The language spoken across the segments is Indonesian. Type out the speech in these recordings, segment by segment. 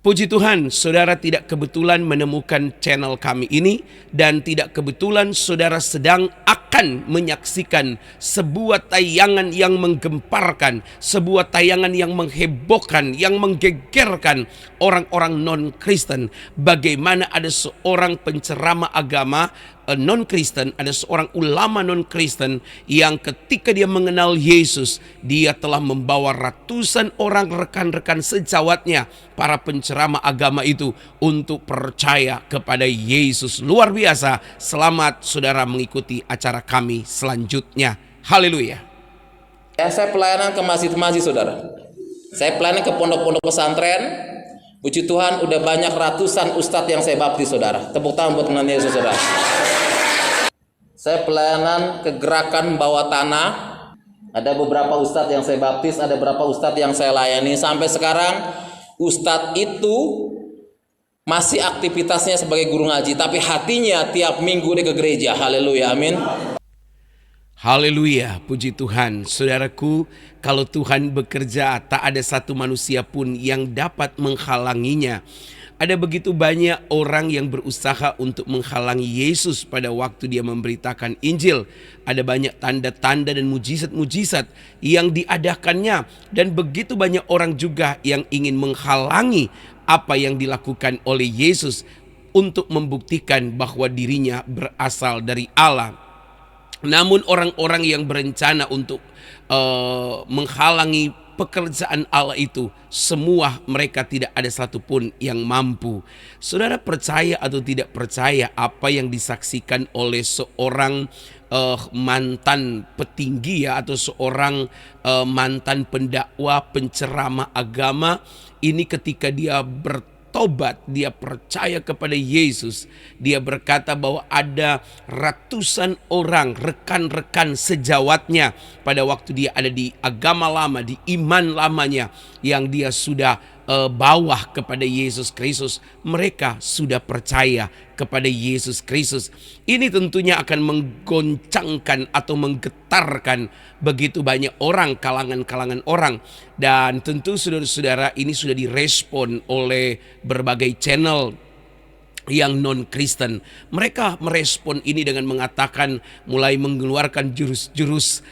Puji Tuhan, saudara tidak kebetulan menemukan channel kami ini dan tidak kebetulan saudara sedang akan menyaksikan sebuah tayangan yang menggemparkan, sebuah tayangan yang menghebohkan, yang menggegerkan orang-orang non-Kristen. Bagaimana ada seorang penceramah agama non-Kristen, ada seorang ulama non-Kristen yang ketika dia mengenal Yesus, dia telah membawa ratusan orang rekan-rekan sejawatnya, para penceramah agama itu, untuk percaya kepada Yesus. Luar biasa. Selamat saudara mengikuti acara kami selanjutnya. Haleluya. Saya pelayanan ke masjid-masjid, saudara. Saya pelayanan ke pondok-pondok pesantren. Puji Tuhan, udah banyak ratusan ustadz yang saya baptis, saudara. Tepuk tangan buat Tuhan Yesus, saudara. Saya pelayanan ke gerakan bawah tanah. Ada beberapa ustadz yang saya baptis, ada beberapa ustadz yang saya layani. Sampai sekarang ustadz itu masih aktivitasnya sebagai guru ngaji, tapi hatinya tiap minggu dia ke gereja. Haleluya, amin. Haleluya, puji Tuhan. Saudaraku, kalau Tuhan bekerja, tak ada satu manusia pun yang dapat menghalanginya. Ada begitu banyak orang yang berusaha untuk menghalangi Yesus pada waktu dia memberitakan Injil. Ada banyak tanda-tanda dan mujizat-mujizat yang diadakannya. Dan begitu banyak orang juga yang ingin menghalangi apa yang dilakukan oleh Yesus untuk membuktikan bahwa dirinya berasal dari Allah. Namun orang-orang yang berencana untuk menghalangi pekerjaan Allah itu, semua mereka tidak ada satupun yang mampu. Saudara percaya atau tidak percaya, apa yang disaksikan oleh seorang mantan petinggi atau seorang mantan pendakwa, penceramah agama ini, ketika dia bertobat, dia percaya kepada Yesus, dia berkata bahwa ada ratusan orang rekan-rekan sejawatnya pada waktu dia ada di agama lama, di iman lamanya yang dia sudah bawah kepada Yesus Kristus. Mereka sudah percaya kepada Yesus Kristus. Ini tentunya akan menggoncangkan atau menggetarkan begitu banyak orang, kalangan-kalangan orang. Dan tentu saudara-saudara, ini sudah direspon oleh berbagai channel yang non-Kristen. Mereka merespon ini dengan mengatakan, mulai mengeluarkan jurus-jurus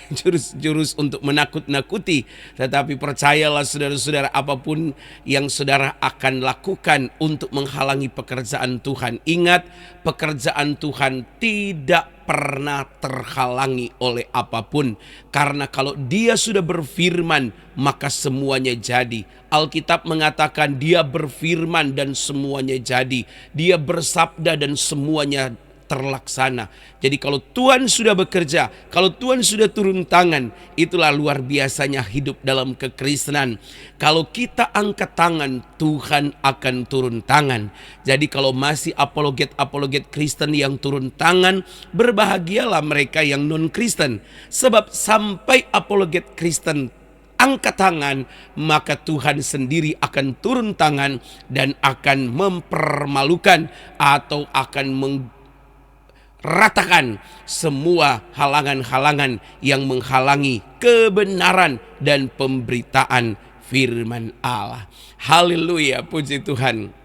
jurus-jurus untuk menakut-nakuti. Tetapi percayalah saudara-saudara, apapun yang saudara akan lakukan untuk menghalangi pekerjaan Tuhan, ingat, pekerjaan Tuhan tidak pernah terhalangi oleh apapun. Karena kalau dia sudah berfirman, maka semuanya jadi. Alkitab mengatakan dia berfirman dan semuanya jadi. Dia bersabda dan semuanya terlaksana. Jadi kalau Tuhan sudah bekerja, kalau Tuhan sudah turun tangan, itulah luar biasanya hidup dalam kekristenan. Kalau kita angkat tangan, Tuhan akan turun tangan. Jadi kalau masih apologet Kristen yang turun tangan, berbahagialah mereka yang non-Kristen. Sebab sampai apologet Kristen angkat tangan, maka Tuhan sendiri akan turun tangan dan akan mempermalukan atau akan ratakan semua halangan-halangan yang menghalangi kebenaran dan pemberitaan firman Allah. Haleluya, puji Tuhan.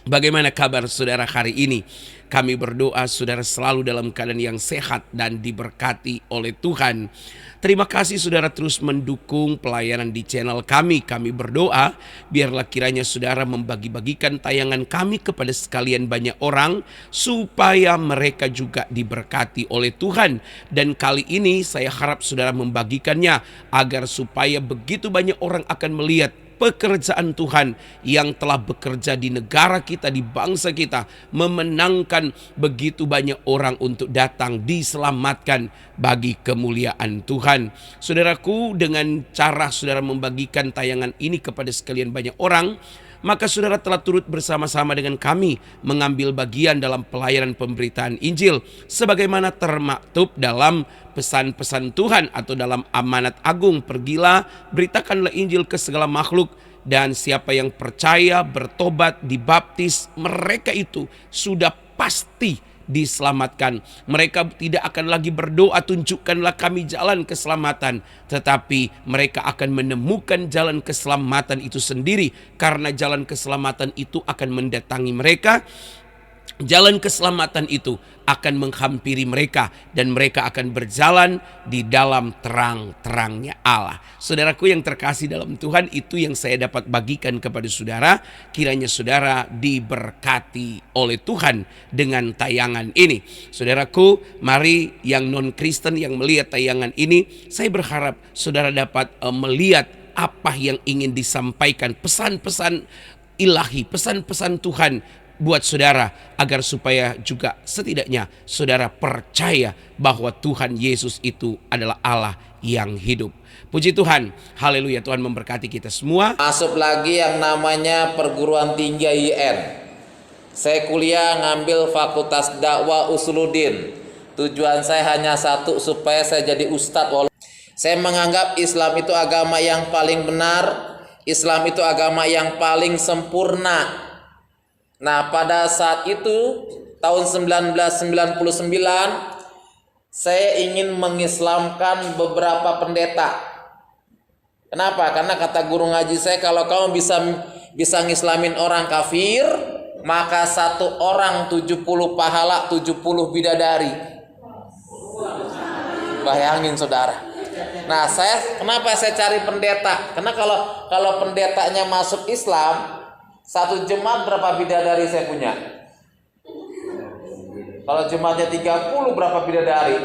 Bagaimana kabar saudara hari ini? Kami berdoa saudara selalu dalam keadaan yang sehat dan diberkati oleh Tuhan. Terima kasih saudara terus mendukung pelayanan di channel kami. Kami berdoa biarlah kiranya saudara membagi-bagikan tayangan kami kepada sekalian banyak orang, supaya mereka juga diberkati oleh Tuhan. Dan kali ini saya harap saudara membagikannya, agar supaya begitu banyak orang akan melihat pekerjaan Tuhan yang telah bekerja di negara kita, di bangsa kita, memenangkan begitu banyak orang untuk datang diselamatkan bagi kemuliaan Tuhan. Saudaraku, dengan cara saudara membagikan tayangan ini kepada sekalian banyak orang, maka saudara telah turut bersama-sama dengan kami mengambil bagian dalam pelayanan pemberitaan Injil, sebagaimana termaktub dalam pesan-pesan Tuhan atau dalam amanat agung. Pergilah, beritakanlah Injil ke segala makhluk, dan siapa yang percaya, bertobat, dibaptis, mereka itu sudah pasti diselamatkan. Mereka tidak akan lagi berdoa, tunjukkanlah kami jalan keselamatan, tetapi mereka akan menemukan jalan keselamatan itu sendiri, karena jalan keselamatan itu akan mendatangi mereka. Jalan keselamatan itu akan menghampiri mereka, dan mereka akan berjalan di dalam terang-terangnya Allah. Saudaraku yang terkasih dalam Tuhan, itu yang saya dapat bagikan kepada saudara. Kiranya saudara diberkati oleh Tuhan dengan tayangan ini. Saudaraku, mari yang non-Kristen yang melihat tayangan ini, saya berharap saudara dapat melihat apa yang ingin disampaikan, pesan-pesan ilahi, pesan-pesan Tuhan buat saudara, agar supaya juga setidaknya saudara percaya bahwa Tuhan Yesus itu adalah Allah yang hidup. Puji Tuhan, haleluya. Tuhan memberkati kita semua. Masuk lagi yang namanya perguruan tinggi IN. Saya kuliah ngambil Fakultas Dakwah Usuluddin. Tujuan saya hanya satu, supaya saya jadi ustadz. Saya menganggap Islam itu agama yang paling benar, Islam itu agama yang paling sempurna. Nah, pada saat itu tahun 1999 saya ingin mengislamkan beberapa pendeta. Kenapa? Karena kata guru ngaji saya, kalau kamu bisa ngislamin orang kafir, maka satu orang 70 pahala, 70 bidadari. Bayangin saudara. Nah, kenapa saya cari pendeta? Karena kalau pendetanya masuk Islam, satu jemaat berapa bidadari saya punya? Kalau jemaatnya 30 berapa bidadari?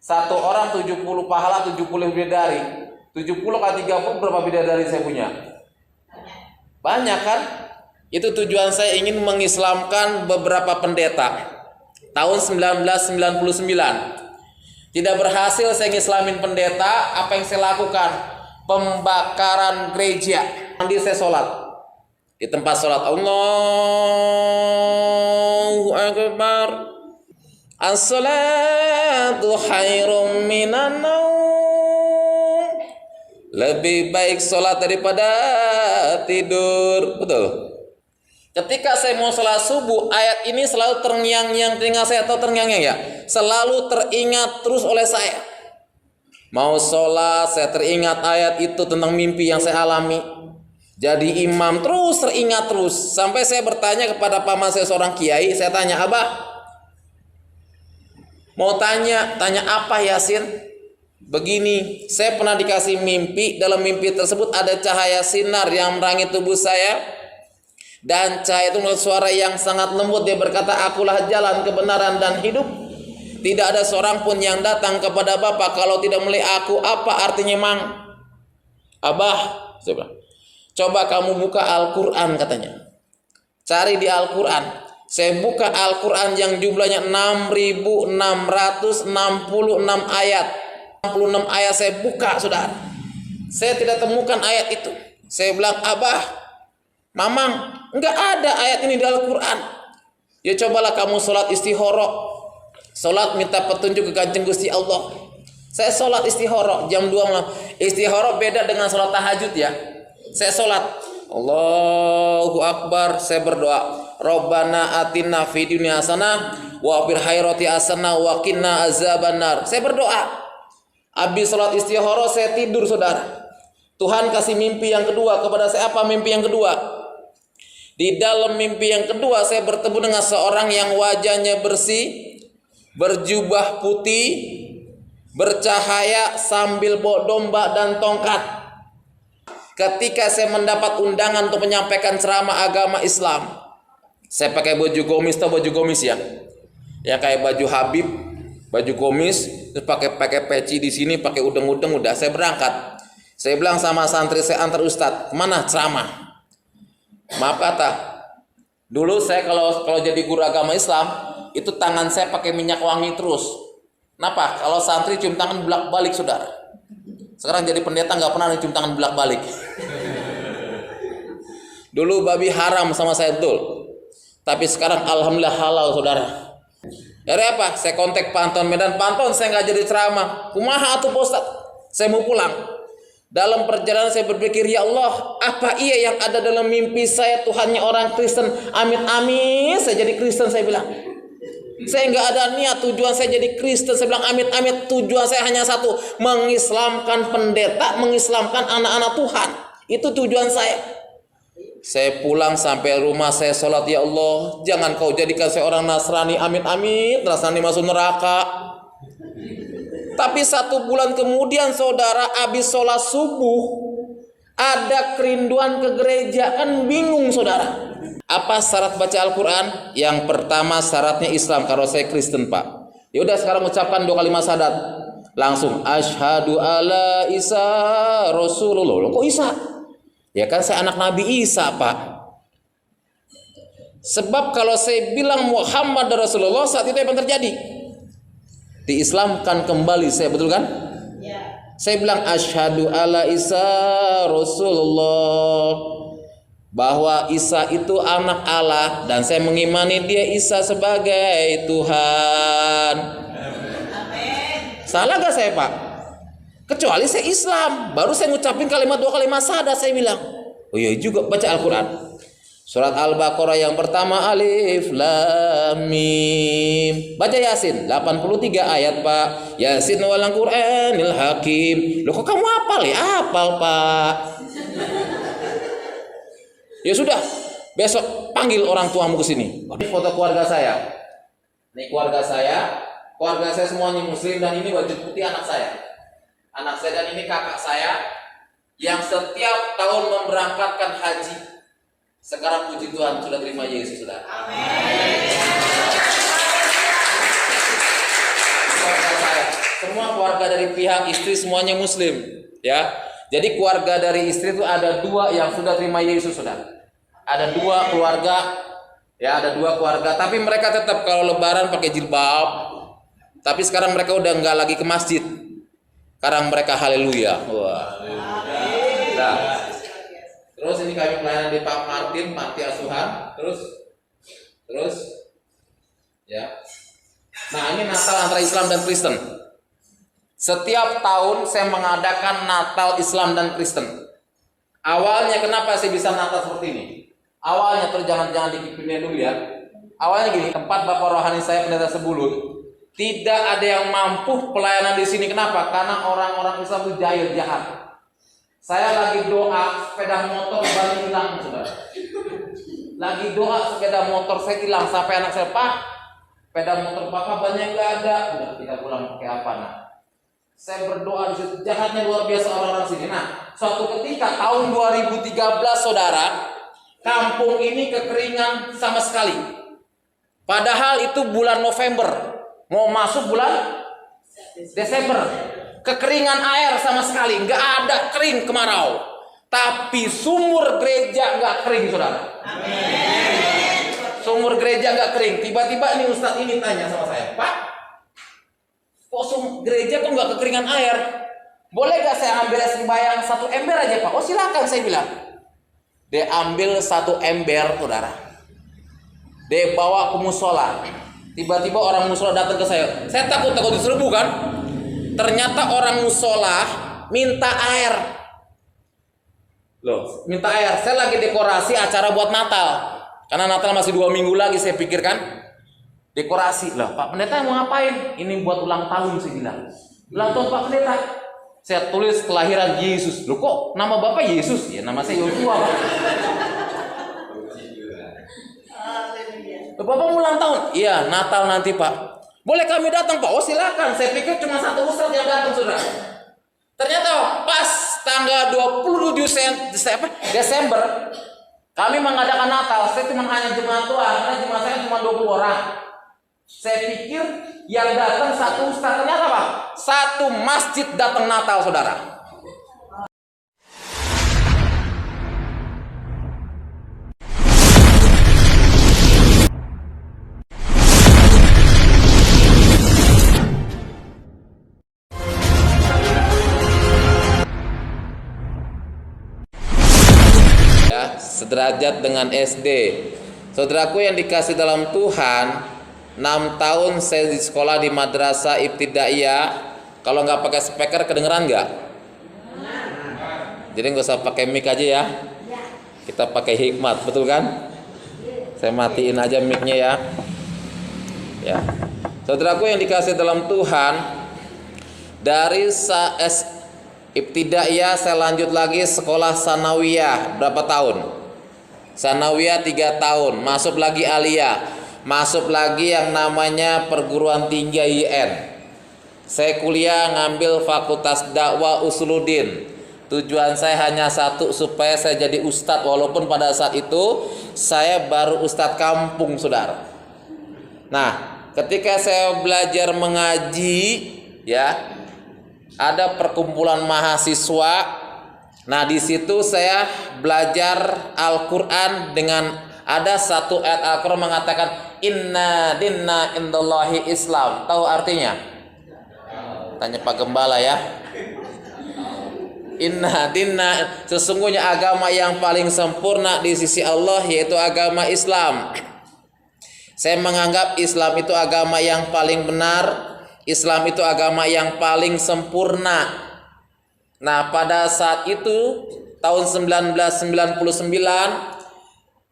Satu orang 70 pahala, 70 bidadari. 70 kali 30 berapa bidadari saya punya? Banyak kan? Itu tujuan saya, ingin mengislamkan beberapa pendeta. Tahun 1999. Tidak berhasil saya ngislamin pendeta, apa yang saya lakukan? Pembakaran gereja. Nanti saya sholat di tempat sholat, Allahu Akbar, as-salatu khairum minan naum. Lebih baik sholat daripada tidur. Betul. Ketika saya mau sholat subuh, ayat ini selalu terngiang-ngiang telinga saya, atau terngiang-ngiang ya, selalu teringat terus oleh saya. Mau sholat, saya teringat ayat itu tentang mimpi yang saya alami. Jadi imam terus teringat terus, sampai saya bertanya kepada paman saya, seorang kiai. Saya tanya, Abah, mau tanya apa Yasin? Begini, saya pernah dikasih mimpi. Dalam mimpi tersebut ada cahaya sinar yang menerangi tubuh saya, dan cahaya itu melalui suara yang sangat lembut. Dia berkata, akulah jalan, kebenaran, dan hidup. Tidak ada seorang pun yang datang kepada Bapak kalau tidak melihat aku. Apa artinya mang? Abah, saya bilang, coba kamu buka Al-Quran, katanya. Cari di Al-Quran. Saya buka Al-Quran yang jumlahnya 6.666 ayat. 66 ayat saya buka, saudara. Saya tidak temukan ayat itu. Saya bilang, Abah, Mamang, enggak ada ayat ini di Al-Quran. Ya cobalah kamu sholat istihoro. Sholat minta petunjuk ke Kanjeng Gusti Allah. Saya sholat istihoro jam 2 malam. Istihoro beda dengan sholat tahajud ya. Saya sholat, Allahu Akbar, saya berdoa, Rabbana atina fid dunya hasanah wa fil akhirati hasanah wa qina azabannar. Saya berdoa. Habis sholat istihoro saya tidur, saudara. Tuhan kasih mimpi yang kedua kepada saya. Apa mimpi yang kedua? Di dalam mimpi yang kedua saya bertemu dengan seorang yang wajahnya bersih, berjubah putih, bercahaya, sambil bawa domba dan tongkat. Ketika saya mendapat undangan untuk menyampaikan ceramah agama Islam, saya pakai baju gomis, atau baju gomis ya, ya kayak baju Habib, baju gomis, terus pakai peci di sini, pakai udeng-udeng. Udah saya berangkat. Saya bilang sama santri saya, antar ustadz, kemana ceramah? Maaf kata, dulu saya kalau jadi guru agama Islam, itu tangan saya pakai minyak wangi terus. Kenapa? Kalau santri cium tangan bolak-balik, saudara. Sekarang jadi pendeta nggak pernah cium tangan bolak-balik. Dulu babi haram sama saya, betul. Tapi sekarang alhamdulillah halal, saudara. Dari apa? Saya kontak Panton Medan. Panton, saya nggak jadi ceramah. Kumaha atuh Pak Ustaz? Saya mau pulang. Dalam perjalanan saya berpikir, ya Allah, apa iya yang ada dalam mimpi saya Tuhannya orang Kristen? Amin amin, saya jadi Kristen, saya bilang. Saya nggak ada niat tujuan saya jadi Kristen. Saya bilang amit-amit, tujuan saya hanya satu, mengislamkan pendeta, mengislamkan anak-anak Tuhan. Itu tujuan saya. Saya pulang sampai rumah, saya sholat, ya Allah, jangan kau jadikan saya orang Nasrani, amit-amit Nasrani masuk neraka. Tapi 1 bulan kemudian saudara, habis sholat subuh, ada kerinduan ke gereja. Kan bingung saudara. Apa syarat baca Al-Quran? Yang pertama syaratnya Islam. Kalau saya Kristen pak, ya udah sekarang ucapkan 2 kalimat syahadat. Langsung asyhadu alla Isa Rasulullah. Loh, kok Isa? Ya kan saya anak Nabi Isa pak. Sebab kalau saya bilang Muhammad Rasulullah, saat itu apa yang terjadi? Diislamkan kembali saya, betul kan? Ya. Saya bilang asyhadu alla Isa Rasulullah, bahwa Isa itu anak Allah dan saya mengimani dia Isa sebagai Tuhan. Amin. Salah gak saya pak? Kecuali saya Islam, baru saya ngucapin 2 kalimat syahadat, saya bilang oh iya juga, baca Al-Quran. Surat Al-Baqarah yang pertama alif lam mim. Baca Yasin 83 ayat pak. Yasin wal Qur'anil hakim. Loh kok kamu hafal ya? Hafal pak. Ya sudah, besok panggil orang tuamu ke sini. Ini foto keluarga saya. Ini keluarga saya semuanya muslim, dan ini baju putih anak saya. Anak saya, dan ini kakak saya yang setiap tahun memberangkatkan haji. Sekarang puji Tuhan sudah terima Yesus sudah. Amin. Keluarga saya, semua keluarga dari pihak istri semuanya muslim, ya. Jadi keluarga dari istri itu ada 2 yang sudah terima Yesus sudah. Ada 2 keluarga, ya ada 2 keluarga. Tapi mereka tetap kalau Lebaran pakai jilbab. Tapi sekarang mereka udah nggak lagi ke masjid. Sekarang mereka haleluya. Wah. Nah, terus ini kami pelayanan di Pak Martin, panti asuhan. Terus, ya. Nah ini Natal antara Islam dan Kristen. Setiap tahun saya mengadakan Natal Islam dan Kristen. Awalnya kenapa saya bisa Natal seperti ini? Awalnya terus jangan dikipinnya dulu ya. Awalnya gini, tempat Bapak rohani saya Pendeta Sebulut, tidak ada yang mampu pelayanan di sini. Kenapa? Karena orang-orang Islam itu jahil, jahat. Saya lagi doa, sepeda motor ban hilang, saudara. Lagi doa, sepeda motor saya hilang, sampai anak saya, Pak, sepeda motor Bapak banyak nggak ada. Udah, kita pulang pakai apa nak? Saya berdoa di situ, jahatnya luar biasa orang-orang sini. Nah, suatu ketika tahun 2013 saudara, kampung ini kekeringan sama sekali. Padahal itu bulan November, mau masuk bulan Desember. Kekeringan air sama sekali, nggak ada, kering kemarau. Tapi sumur gereja nggak kering saudara. Amin. Sumur gereja nggak kering. Tiba-tiba ini Ustadz ini tanya sama saya, Pak, kok gereja kok nggak kekeringan air? Boleh gak saya ambil sembahyang 1 ember aja Pak? Oh silakan, saya bilang. Dia ambil 1 ember saudara. Dia bawa ke musola. Tiba-tiba orang musola datang ke saya. Saya takut diserbu kan? Ternyata orang musola minta air. Loh, minta air. Saya lagi dekorasi acara buat Natal. Karena Natal masih 2 minggu lagi, saya pikirkan. Dekorasi lah, Pak Pendeta mau ngapain? Ini buat ulang tahun, saya bilang. Ulang tahun Pak Pendeta. Saya tulis kelahiran Yesus. Loh kok nama Bapak Yesus? Ya nama saya Yosua Pak. Loh, Bapak mau ulang tahun? Iya Natal nanti Pak. Boleh kami datang Pak? Oh silakan. Saya pikir cuma 1 ustadz yang datang saudara. Ternyata pas tanggal 27 Desember kami mengadakan Natal. Saya cuma hanya jemaat Tuhan, karena jemaat saya cuma 20 orang. Saya pikir yang datang 1 ustaz, ternyata Pak, 1 masjid datang Natal saudara. Ya, sederajat dengan SD. Saudaraku yang dikasih dalam Tuhan, 6 tahun saya di sekolah di madrasah ibtidaiyah. Kalau nggak pakai speaker kedengeran nggak? Jadi nggak usah pakai mic aja ya. Kita pakai hikmat, betul kan? Saya matiin aja mic-nya ya. Ya. Saudaraku yang dikasih dalam Tuhan, dari ibtidaiyah saya lanjut lagi sekolah sanawiyah berapa tahun? Sanawiyah 3 tahun, masuk lagi aliyah, masuk lagi yang namanya perguruan tinggi IN. Saya kuliah ngambil fakultas dakwah Usuluddin. Tujuan saya hanya satu, supaya saya jadi ustadz, walaupun pada saat itu saya baru ustadz kampung, saudara. Nah, ketika saya belajar mengaji, ya, ada perkumpulan mahasiswa. Nah, di situ saya belajar Al-Qur'an dengan ada satu ayat Al-Qur'an mengatakan inna dinna indallahi Islam. Tahu artinya? Tanya Pak Gembala ya. Inna dinna, sesungguhnya agama yang paling sempurna di sisi Allah yaitu agama Islam. Saya menganggap Islam itu agama yang paling benar, Islam itu agama yang paling sempurna. Nah, pada saat itu tahun 1999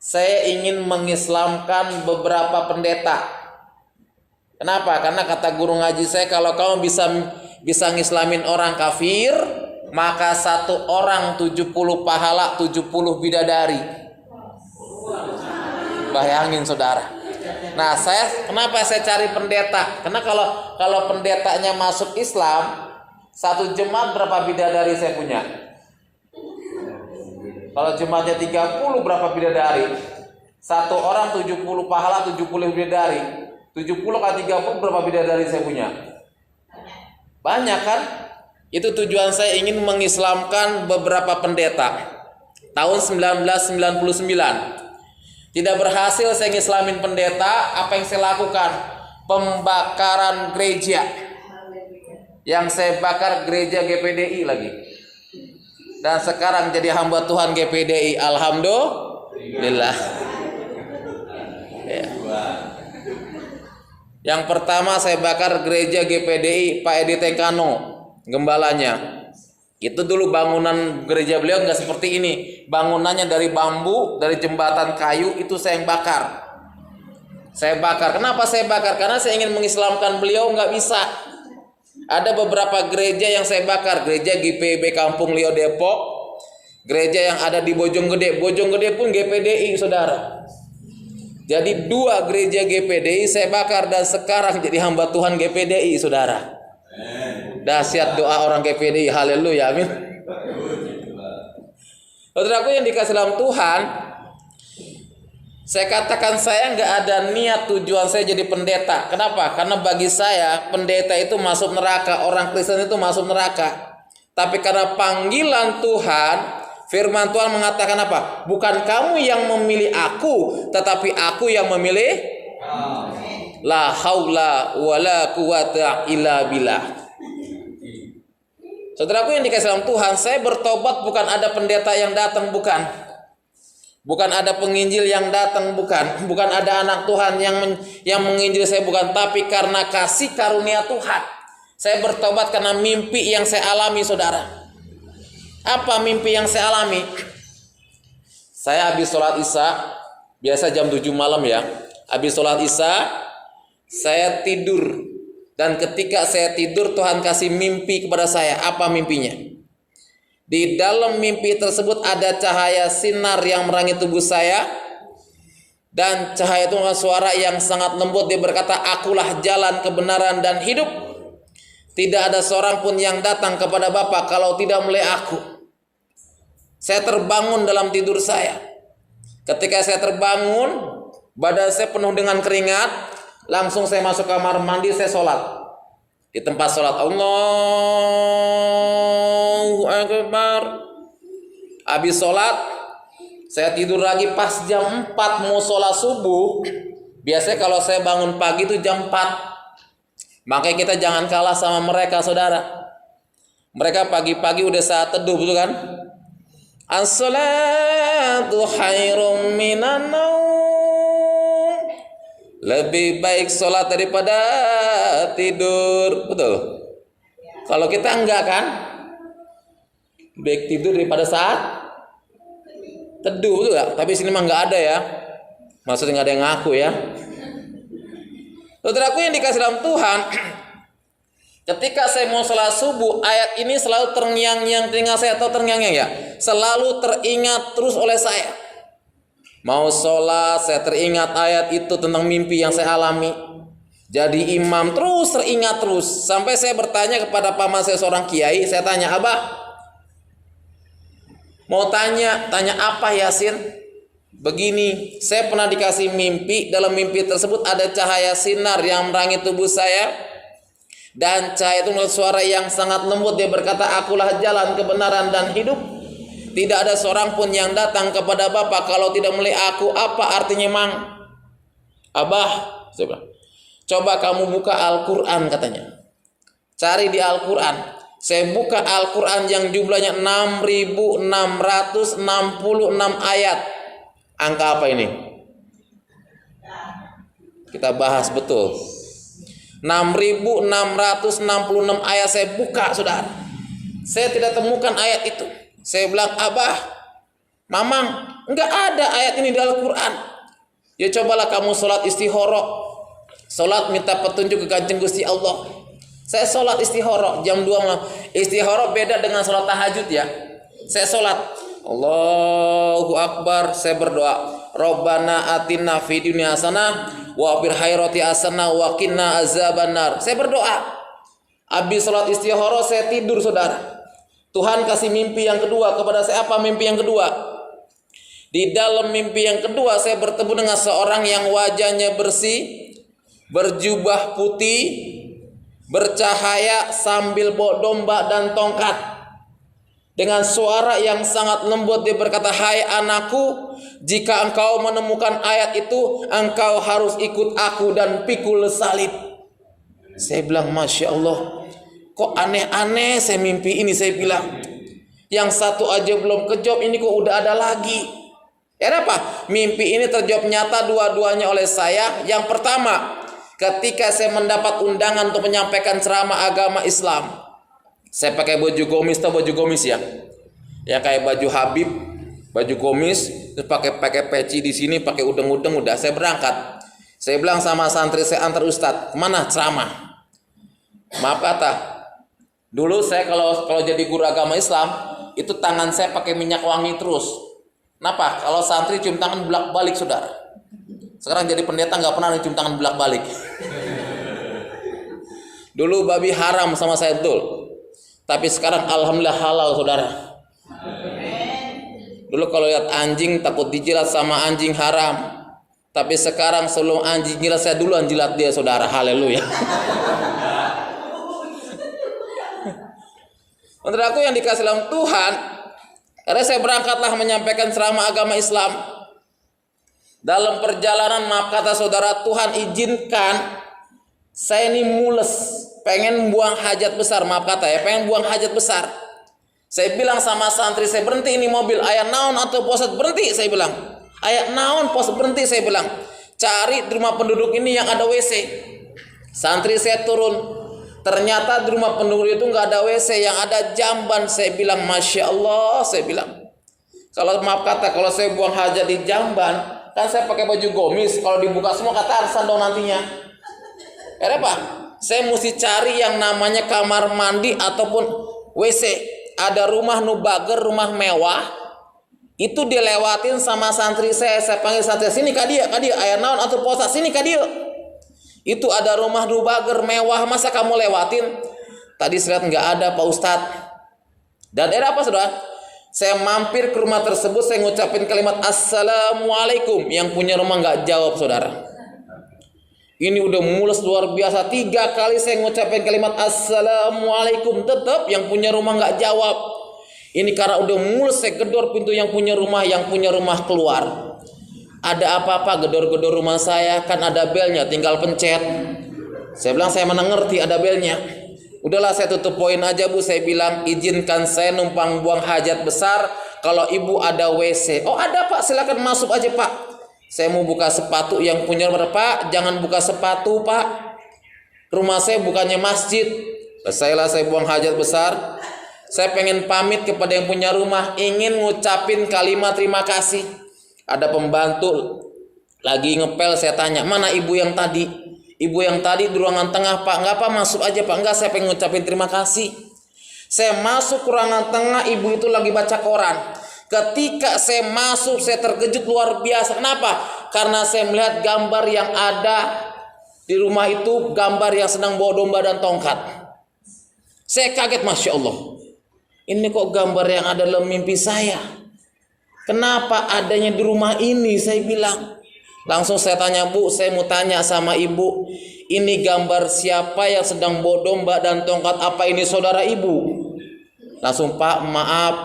saya ingin mengislamkan beberapa pendeta. Kenapa? Karena kata guru ngaji saya, kalau kamu bisa ngislamin orang kafir, maka 1 orang 70 pahala, 70 bidadari. Bayangin saudara. Nah, kenapa saya cari pendeta? Karena kalau pendetanya masuk Islam, 1 jemaat berapa bidadari saya punya? Kalau jemaatnya 30 berapa bidadari? 1 orang 70 pahala, 70 bidadari. 70 kali 30 berapa bidadari saya punya? Banyak kan? Itu tujuan saya, ingin mengislamkan beberapa pendeta. Tahun 1999. Tidak berhasil saya ngislamin pendeta, apa yang saya lakukan? Pembakaran gereja. Yang saya bakar gereja GPDI lagi. Dan sekarang jadi hamba Tuhan GPDI. Alhamdulillah. Ya. Yang pertama saya bakar gereja GPDI Pak Edi Tekano, gembalanya. Itu dulu bangunan gereja beliau nggak seperti ini. Bangunannya dari bambu, dari jembatan kayu, itu saya yang bakar. Saya bakar. Kenapa saya bakar? Karena saya ingin mengislamkan beliau, nggak bisa. Ada beberapa gereja yang saya bakar. Gereja GPIB Kampung Lio Depok, gereja yang ada di Bojonggede. Bojonggede pun GPDI, saudara. Jadi 2 gereja GPDI saya bakar, dan sekarang jadi hamba Tuhan GPDI, saudara. Dahsyat doa orang GPDI, haleluya, amin. Saudaraku yang dikasih dalam Tuhan, saya katakan saya nggak ada niat tujuan saya jadi pendeta. Kenapa? Karena bagi saya pendeta itu masuk neraka, orang Kristen itu masuk neraka. Tapi karena panggilan Tuhan, firman Tuhan mengatakan apa? Bukan kamu yang memilih aku, tetapi aku yang memilih. La haula wala quwata illa billah. Saudaraku yang dikasih dalam Tuhan, saya bertobat bukan ada pendeta yang datang, bukan. Bukan ada penginjil yang datang, bukan. Bukan ada anak Tuhan yang menginjil saya, bukan. Tapi karena kasih karunia Tuhan, saya bertobat karena mimpi yang saya alami, saudara. Apa mimpi yang saya alami? Saya habis sholat Isya, biasa jam 7 malam ya. Habis sholat Isya, saya tidur. Dan ketika saya tidur, Tuhan kasih mimpi kepada saya. Apa mimpinya? Di dalam mimpi tersebut ada cahaya sinar yang menerangi tubuh saya. Dan cahaya itu dengan suara yang sangat lembut. Dia berkata, akulah jalan, kebenaran, dan hidup. Tidak ada seorang pun yang datang kepada Bapa kalau tidak melalui aku. Saya terbangun dalam tidur saya. Ketika saya terbangun, badan saya penuh dengan keringat. Langsung saya masuk kamar mandi, saya sholat. Di tempat sholat, Allahu Akbar. Habis sholat, saya tidur lagi pas jam 4 mau sholat subuh. Biasanya kalau saya bangun pagi itu jam 4. Makanya kita jangan kalah sama mereka, saudara. Mereka pagi-pagi udah saat teduh, betul kan? As-salatu khairum minan naum. Lebih baik sholat daripada tidur, betul. Kalau kita enggak kan, baik tidur daripada saat teduh, betul gak? Tapi sini mah enggak ada ya. Maksudnya enggak ada yang ngaku ya. Saudaraku yang dikasih dalam Tuhan, ketika saya mau sholat subuh, ayat ini selalu terngiang-ngiang telinga saya, atau terngiang-ngiang ya, selalu teringat terus oleh saya. Mau sholat, saya teringat ayat itu tentang mimpi yang saya alami. Jadi imam terus teringat terus, sampai saya bertanya kepada paman saya seorang kiai, saya tanya, Abah, mau tanya apa Yasin? Begini, saya pernah dikasih mimpi, dalam mimpi tersebut ada cahaya sinar yang menerangi tubuh saya, dan cahaya itu menurut suara yang sangat lembut, dia berkata, akulah jalan kebenaran dan hidup. Tidak ada seorang pun yang datang kepada Bapak kalau tidak melihat aku. Apa artinya mang? Abah, saya bilang, coba kamu buka Al-Quran katanya. Cari di Al-Quran. Saya buka Al-Quran yang jumlahnya 6.666 ayat. Angka apa ini? Kita bahas betul. 6.666 ayat saya buka, saudara. Saya tidak temukan ayat itu. Saya bilang, Abah, Mamang, enggak ada ayat ini di Al-Quran. Ya cobalah kamu sholat istihoro, sholat minta petunjuk ke Kanjeng Gusti Allah. Saya sholat istihoro jam 2 malam. Istihoro beda dengan sholat tahajud ya. Saya sholat, Allahu Akbar, saya berdoa, Rabbana atina fid dunya hasanah wa fil akhirati hasanah wa qina azabannar. Saya berdoa. Habis sholat istihoro saya tidur, saudara. Tuhan kasih mimpi yang kedua kepada saya. Apa mimpi yang kedua? Di dalam mimpi yang kedua saya bertemu dengan seorang yang wajahnya bersih, berjubah putih, bercahaya sambil bawa domba dan tongkat. Dengan suara yang sangat lembut dia berkata, hai anakku, jika engkau menemukan ayat itu, engkau harus ikut aku dan pikul salib. Saya bilang, Masya Allah, kok aneh-aneh saya mimpi ini. Saya bilang, yang satu aja belum kejawab, ini kok udah ada lagi. Ya apa? Mimpi ini terjawab nyata dua-duanya oleh saya. Yang pertama, ketika saya mendapat undangan untuk menyampaikan ceramah agama Islam, saya pakai baju gomis, tahu baju gomis ya? Ya kayak baju Habib, baju gomis, terus pakai peci di sini, pakai udeng-udeng, udah saya berangkat. Saya bilang sama santri saya, antar ustadz, kemana ceramah? Maaf kata, dulu saya kalau jadi guru agama Islam, itu tangan saya pakai minyak wangi terus. Kenapa? Kalau santri cium tangan belak-balik, saudara. Sekarang jadi pendeta nggak pernah cium tangan belak-balik. Dulu babi haram sama saya betul, tapi sekarang alhamdulillah halal, saudara. Dulu kalau lihat anjing takut dijilat sama anjing haram, tapi sekarang sebelum anjing jilat saya duluan jilat dia, saudara. Haleluya. Saudaraku yang dikasih dalam Tuhan, karena saya berangkatlah menyampaikan ceramah agama Islam. Dalam perjalanan, maaf kata saudara, Tuhan izinkan saya ini mules, pengen buang hajat besar, maaf kata ya, pengen buang hajat besar. Saya bilang sama santri saya, berhenti ini mobil, ayat naon atau poset berhenti, saya bilang. Ayat naon poset berhenti, saya bilang. Cari di rumah penduduk ini yang ada WC. Santri saya turun. Ternyata di rumah penduduk itu nggak ada WC, yang ada jamban. Saya bilang, Masya Allah, saya bilang. Kalau maaf kata, kalau saya buang hajat di jamban, kan saya pakai baju gomis, kalau dibuka semua kata arsan dong nantinya. Apa? Saya mesti cari yang namanya kamar mandi ataupun WC. Ada rumah nubager, rumah mewah, itu dilewatin sama santri saya. Saya panggil santri, sini kadia, ayah naon atau posa, sini kadia. Itu ada rumah nubager mewah, masa kamu lewatin? Tadi saya lihat nggak ada, Pak Ustadz. Dan apa, saudara? Saya mampir ke rumah tersebut, saya ngucapin kalimat Assalamualaikum. Yang punya rumah nggak jawab, saudara. Ini udah mules luar biasa. 3 kali saya ngucapin kalimat Assalamualaikum, tetap yang punya rumah nggak jawab. Ini karena udah mules, saya gedor pintu yang punya rumah keluar. Ada apa-apa, gedor-gedor rumah saya, kan ada belnya, tinggal pencet. Saya bilang, saya mana ngerti ada belnya. Udahlah, saya tutup poin aja, Bu. Saya bilang, izinkan saya numpang buang hajat besar. Kalau ibu ada WC, oh ada Pak, silakan masuk aja Pak. Saya mau buka sepatu, yang punya rumah, Pak, jangan buka sepatu Pak. Rumah saya bukannya masjid. Saya buang hajat besar. Saya pengen pamit kepada yang punya rumah, ingin ngucapin kalimat terima kasih. Ada pembantu lagi ngepel, saya tanya, mana ibu yang tadi? Ibu yang tadi di ruangan tengah, Pak, nggak apa masuk aja Pak, nggak saya pengen ngucapin terima kasih. Saya masuk ke ruangan tengah, ibu itu lagi baca koran. Ketika saya masuk, saya terkejut luar biasa. Kenapa? Karena saya melihat gambar yang ada di rumah itu, gambar yang sedang bawa domba dan tongkat. Saya kaget, Masya Allah. Ini kok gambar yang ada dalam mimpi saya? Kenapa adanya di rumah ini? Saya bilang. Langsung saya tanya, Bu, saya mau tanya sama ibu, ini gambar siapa yang sedang bawa domba dan tongkat? Apa ini saudara ibu? Langsung, Pak, maaf,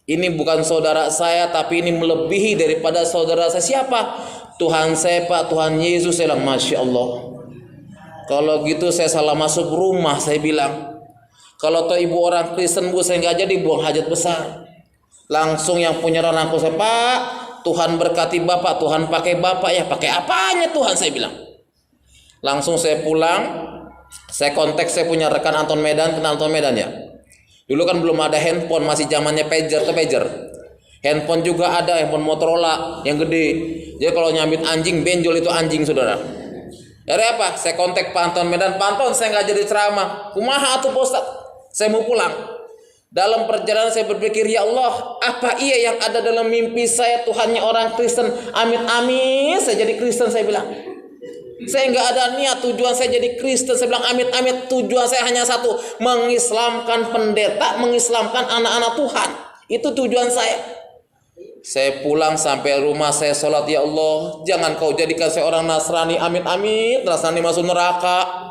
ini bukan saudara saya, tapi ini melebihi daripada saudara saya. Siapa? Tuhan saya, Pak, Tuhan Yesus. Saya bilang, Masya Allah. Kalau gitu saya salah masuk rumah, saya bilang. Kalau toh ibu orang Kristen, Bu, saya nggak jadi buang hajat besar. Langsung yang punya rangkul saya, Pak, Tuhan berkati Bapak, Tuhan pakai Bapak ya. Pakai apanya Tuhan, saya bilang. Langsung saya pulang, saya kontak saya punya rekan Anton Medan. Kenal Anton Medan ya? Dulu kan belum ada handphone, masih zamannya pager atau pager. Handphone juga ada, handphone Motorola yang gede. Jadi kalau nyambit anjing, benjol itu anjing, saudara. Dari apa? Saya kontak Pak Anton Medan. Pak Anton, saya nggak jadi ceramah. Kumaha atuh Pak Ustaz? Saya mau pulang. Dalam perjalanan saya berpikir, ya Allah, apa iya yang ada dalam mimpi saya Tuhannya orang Kristen? Amit-amit saya jadi Kristen, saya bilang. Saya nggak ada niat tujuan saya jadi Kristen. Saya bilang amit-amit, tujuan saya hanya satu, mengislamkan pendeta, mengislamkan anak-anak Tuhan. Itu tujuan saya. Saya pulang sampai rumah, saya sholat, ya Allah, jangan kau jadikan saya orang Nasrani, amit-amit Nasrani masuk neraka.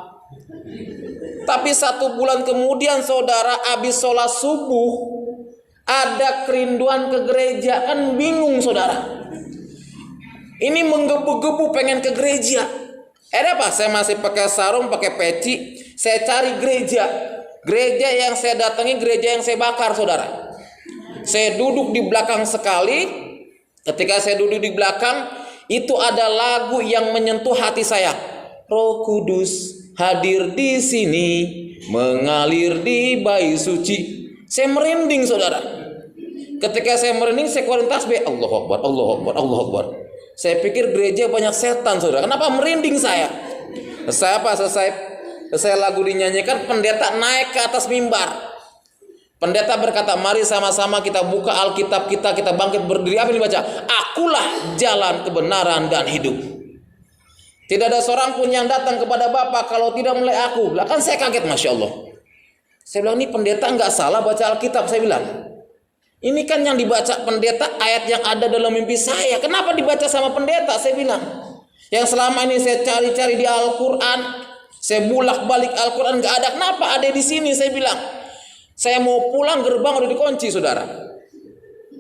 Tapi 1 bulan kemudian, saudara, habis sholat subuh, ada kerinduan ke gereja. Kan bingung, saudara. Ini menggebu-gebu pengen ke gereja. Ada apa? Saya masih pakai sarung, pakai peci. Saya cari gereja. Gereja yang saya datangi, gereja yang saya bakar, saudara. Saya duduk di belakang sekali. Ketika saya duduk di belakang, itu ada lagu yang menyentuh hati saya. Roh Kudus hadir di sini, mengalir di bait suci. Saya merinding, saudara. Ketika saya merinding, saya keluarin tasbih. Allahu Akbar, Allahu Akbar, Allahu Akbar. Saya pikir gereja banyak setan, saudara. Kenapa merinding saya? Selesai lagu dinyanyikan, pendeta naik ke atas mimbar. Pendeta berkata, mari sama-sama kita buka Alkitab kita bangkit berdiri. Apa yang dibaca? Akulah jalan, kebenaran, dan hidup. Tidak ada seorang pun yang datang kepada Bapa kalau tidak mulai aku. Lah kan saya kaget, Masya Allah. Saya bilang, ini pendeta nggak salah baca Alkitab. Saya bilang, ini kan yang dibaca pendeta ayat yang ada dalam mimpi saya. Kenapa dibaca sama pendeta? Saya bilang, yang selama ini saya cari-cari di Al-Quran, saya bulak-balik Al-Quran, nggak ada. Kenapa ada di sini? Saya bilang, saya mau pulang, gerbang udah dikunci, saudara.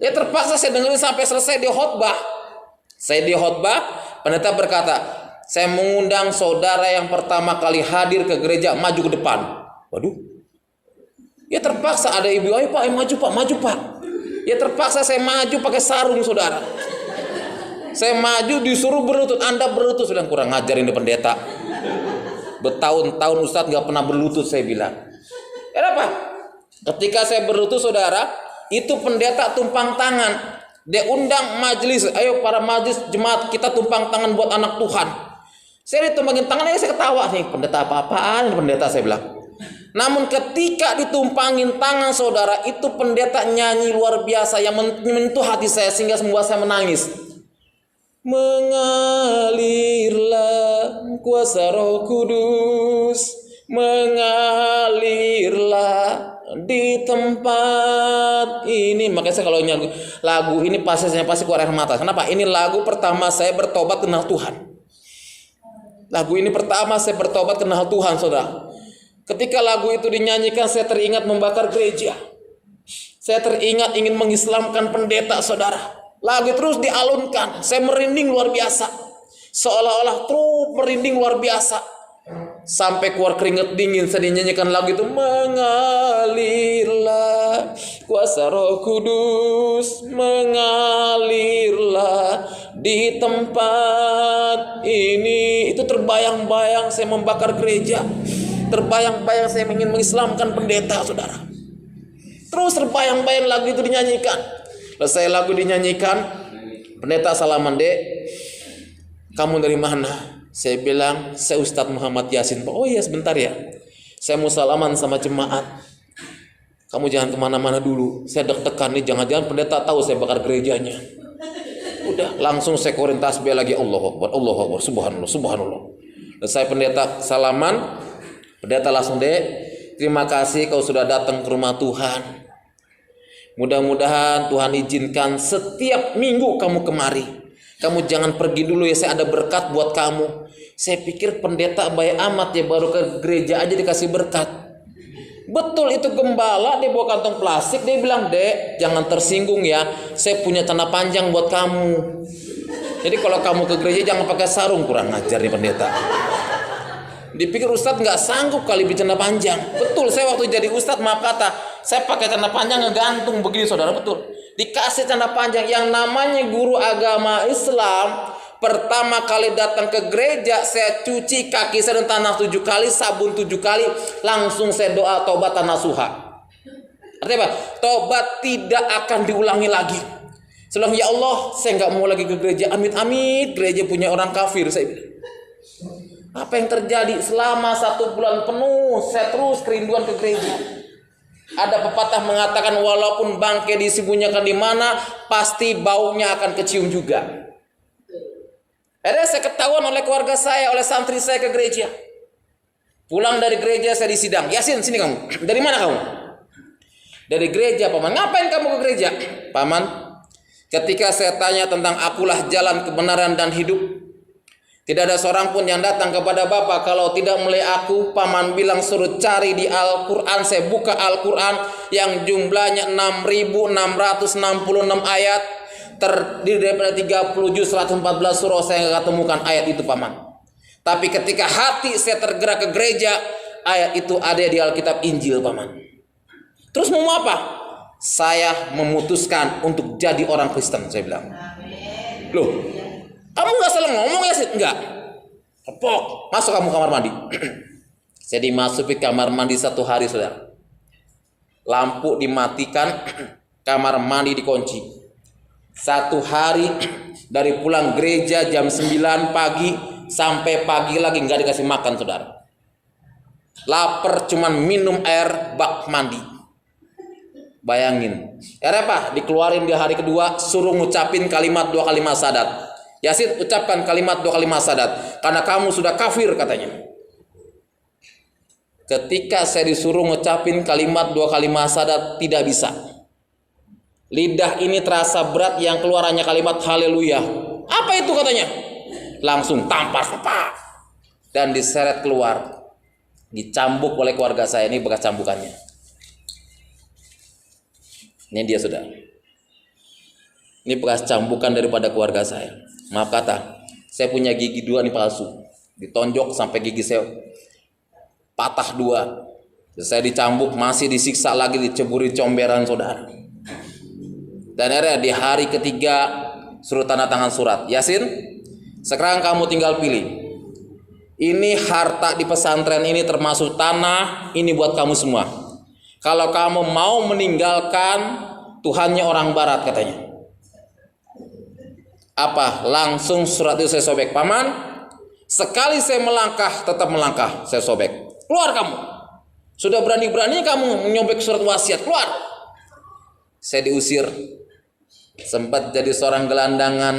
Ya terpaksa saya dengerin sampai selesai di khotbah. Saya di khotbah, pendeta berkata, saya mengundang saudara yang pertama kali hadir ke gereja maju ke depan. Waduh. Ya terpaksa ada ibu, ayo Pak, maju Pak, maju Pak. Ya terpaksa saya maju pakai sarung, saudara. Saya maju disuruh berlutut. Anda berlutut, sudah kurang ngajar ini pendeta. Bertahun-tahun Ustadz nggak pernah berlutut, saya bilang. Kenapa? Ketika saya berlutut, saudara, itu pendeta tumpang tangan. Dia undang majelis, ayo para majelis jemaat kita tumpang tangan buat anak Tuhan. Saya ditumpangin tangan, saya ketawa nih, pendeta apa-apaan ini pendeta, saya bilang. Namun ketika ditumpangin tangan, saudara, itu pendeta nyanyi luar biasa yang menyentuh hati saya sehingga membuat saya menangis. Mengalirlah kuasa Roh Kudus, mengalirlah di tempat ini. Makanya saya kalau nyanyi lagu ini pasti keluar air mata. Kenapa? Ini lagu pertama saya bertobat kenal Tuhan. Lagu ini pertama saya bertobat kenal Tuhan, saudara. Ketika lagu itu dinyanyikan, saya teringat membakar gereja. Saya teringat ingin mengislamkan pendeta, saudara. Lagu terus dialunkan, saya merinding luar biasa. Seolah-olah terus merinding luar biasa. Sampai keluar keringat dingin, saya dinyanyikan lagu itu. Mengalirlah kuasa Roh Kudus, mengalirlah di tempat ini. Itu terbayang-bayang saya membakar gereja. Terbayang-bayang saya ingin mengislamkan pendeta, saudara. Terus terbayang-bayang lagu itu dinyanyikan. Selesai lagu dinyanyikan, pendeta salaman, Dek, kamu dari mana? Saya bilang, saya Ustadz Muhammad Yasin Pak. Oh iya sebentar ya, saya mau salaman sama jemaat. Kamu jangan kemana-mana dulu, saya deg-degan nih, jangan-jangan pendeta tahu saya bakar gerejanya. Udah, langsung saya korin tasbih lagi, Allahu Akbar, subhanallah, subhanallah. Selesai pendeta salaman, pendeta langsung, Dek, terima kasih kau sudah datang ke rumah Tuhan. Mudah-mudahan Tuhan izinkan setiap minggu kamu kemari. Kamu jangan pergi dulu ya, saya ada berkat buat kamu. Saya pikir pendeta baik amat ya, baru ke gereja aja dikasih berkat. Betul, itu gembala, dia bawa kantong plastik, dia bilang, Dek, jangan tersinggung ya, saya punya celana panjang buat kamu. Jadi kalau kamu ke gereja jangan pakai sarung. Kurang ajar nih pendeta. Dipikir Ustadz nggak sanggup kali bercanda panjang. Betul, saya waktu jadi Ustadz, maaf kata, saya pakai celana panjang ngegantung begini, saudara. Betul, dikasih celana panjang. Yang namanya guru agama Islam, pertama kali datang ke gereja, saya cuci kaki saya dengan tanah 7 kali, sabun 7 kali, langsung saya doa tobat nasuha. Artinya apa? Tobat tidak akan diulangi lagi. Setelah, ya Allah, saya nggak mau lagi ke gereja. Amit-amit gereja punya orang kafir, saya bilang. Apa yang terjadi? Selama 1 bulan penuh saya terus kerinduan ke gereja. Ada pepatah mengatakan, walaupun bangkai disembunyikan di mana, pasti baunya akan kecium juga. Akhirnya saya ketahuan oleh keluarga saya, oleh santri saya ke gereja. Pulang dari gereja saya disidang. Yasin, sini kamu. Dari mana kamu? Dari gereja, Paman. Ngapain kamu ke gereja? Paman, ketika saya tanya tentang akulah jalan kebenaran dan hidup, tidak ada seorang pun yang datang kepada Bapak kalau tidak mulai aku. Paman bilang suruh cari di Al-Quran. Saya buka Al-Quran yang jumlahnya 6.666 ayat, terdiri daripada 30 juz 114 surah. Saya nggak temukan ayat itu, Paman. Tapi ketika hati saya tergerak ke gereja, ayat itu ada di Alkitab Injil, Paman. Terus mau apa? Saya memutuskan untuk jadi orang Kristen, saya bilang. Loh, kamu nggak salah ngomong ya sih? Enggak. Tepok, masuk kamu kamar mandi. Saya dimasuki kamar mandi 1 hari, saudara. Lampu dimatikan, kamar mandi dikunci. 1 hari dari pulang gereja jam 9 pagi sampai pagi lagi nggak dikasih makan, saudara. Lapar, cuman minum air bak mandi. Bayangin. Apa? Dikeluarin di hari kedua, suruh ngucapin kalimat 2 kalimat syahadat. Yasin, ucapkan kalimat 2 kalimat syahadat, karena kamu sudah kafir, katanya. Ketika saya disuruh ngucapin kalimat 2 kalimat syahadat, tidak bisa. Lidah ini terasa berat, yang keluar hanya kalimat haleluya. Apa itu, katanya? Langsung tampar, dan diseret keluar. Dicambuk oleh keluarga saya. Ini bekas cambukannya. Ini dia, saudara. Ini bekas cambukan daripada keluarga saya. Maaf kata, saya punya gigi 2 nih palsu. Ditonjok sampai gigi saya patah 2. Saya dicambuk, masih disiksa lagi, diceburi comberan, saudara. Dan akhirnya di hari ketiga suruh tanda tangan surat. Yasin, sekarang kamu tinggal pilih. Ini harta di pesantren ini termasuk tanah, ini buat kamu semua. Kalau kamu mau meninggalkan, Tuhannya orang barat, katanya. Apa? Langsung surat itu saya sobek. Paman, sekali saya melangkah, tetap melangkah, saya sobek. Keluar kamu. Sudah berani-berani kamu menyobek surat wasiat, keluar. Saya diusir. Sempat jadi seorang gelandangan,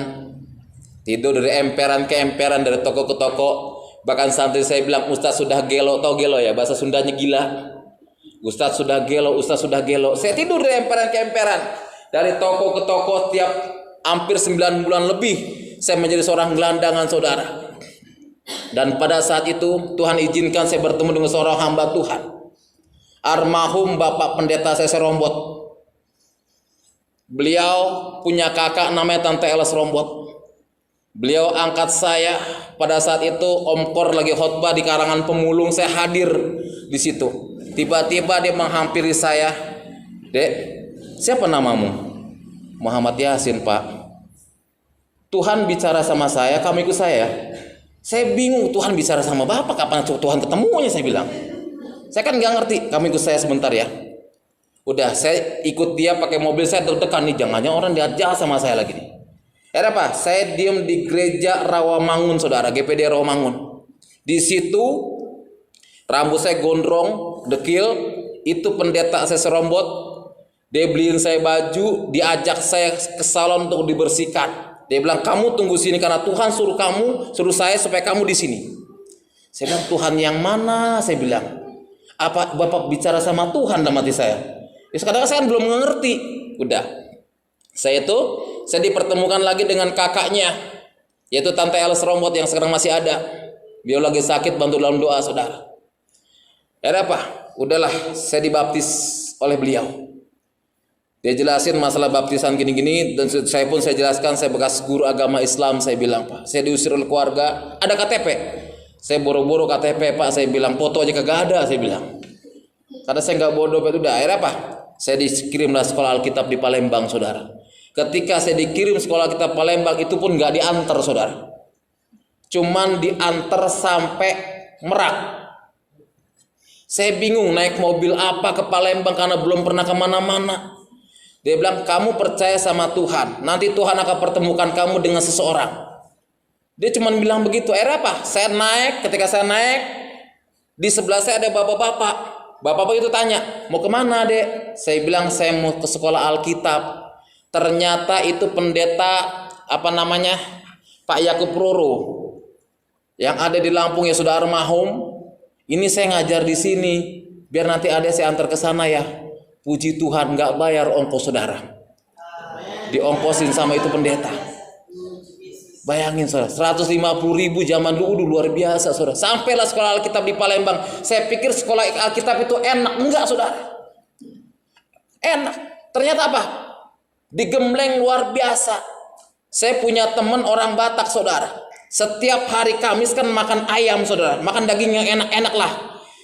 tidur dari emperan ke emperan, dari toko ke toko. Bahkan santri saya bilang, Ustaz sudah gelo. Tahu gelo ya? Bahasa Sundanya gila. Ustaz sudah gelo, Ustaz sudah gelo. Saya tidur dari emperan ke emperan, dari toko ke toko. Tiap hampir 9 bulan lebih saya menjadi seorang gelandangan, saudara. Dan pada saat itu Tuhan izinkan saya bertemu dengan seorang hamba Tuhan, almarhum Bapak Pendeta saya Rombot. Beliau punya kakak namanya Tante Elas Rombot. Beliau angkat saya pada saat itu Om Kor lagi khotbah di Karangan Pemulung. Saya hadir di situ. Tiba-tiba dia menghampiri saya. Dek, siapa namamu? Muhammad Yasin, Pak. Tuhan bicara sama saya, kamu ikut saya. Saya bingung, Tuhan bicara sama Bapak, kapan Tuhan ketemunya, saya bilang. Saya kan nggak ngerti, kamu ikut saya sebentar ya. Udah, saya ikut dia pakai mobil, saya deg-degan nih, jangan-jangan orang dia jahat sama saya lagi nih. Era apa? Saya diem di gereja Rawamangun, saudara, GPD Rawamangun. Di situ rambut saya gondrong, dekil, itu pendeta saya serombot. Dia beliin saya baju, diajak saya ke salon untuk dibersihkan. Dia bilang, kamu tunggu sini karena Tuhan suruh saya supaya kamu di sini. Saya bilang, Tuhan yang mana? Saya bilang, apa Bapak bicara sama Tuhan dalam hati saya? Ya sekarang saya kan belum mengerti. Udah, saya dipertemukan lagi dengan kakaknya, yaitu Tante El Serombot yang sekarang masih ada. Dia lagi sakit, bantu dalam doa, saudara. Ada apa? Udahlah, saya dibaptis oleh beliau. Dia jelasin masalah baptisan gini-gini, dan saya jelaskan, saya bekas guru agama Islam. Saya bilang, Pak, saya diusir oleh keluarga, ada KTP. Saya boro-boro KTP, Pak. Saya bilang, foto aja kagak ada, saya bilang. Karena saya nggak bodoh itu. Udah, akhirnya apa? Saya dikirimlah sekolah Alkitab di Palembang, saudara. Ketika saya dikirim sekolah Alkitab Palembang, itu pun nggak diantar, saudara. Cuman diantar sampai Merak. Saya bingung naik mobil apa ke Palembang karena belum pernah kemana-mana. Dia bilang, kamu percaya sama Tuhan, nanti Tuhan akan pertemukan kamu dengan seseorang. Dia cuma bilang begitu. Akhirnya apa? Ketika saya naik, di sebelah saya ada bapak-bapak. Bapak-bapak itu tanya, mau kemana, Dek? Saya bilang, saya mau ke sekolah Alkitab. Ternyata itu pendeta, Pak Yakub Roro, yang ada di Lampung, ya sudah almarhum. Ini saya ngajar di sini, biar nanti ada saya antar ke sana ya. Puji Tuhan, nggak bayar ongkos, saudara. Diongkosin sama itu pendeta. Bayangin, saudara, 150.000 zaman dulu, luar biasa, saudara. Sampailah sekolah Alkitab di Palembang. Saya pikir sekolah Alkitab itu enak, enggak, saudara. Enak. Ternyata apa? Digembleng luar biasa. Saya punya teman orang Batak, saudara. Setiap hari Kamis kan makan ayam, saudara. Makan daging yang enak-enak lah.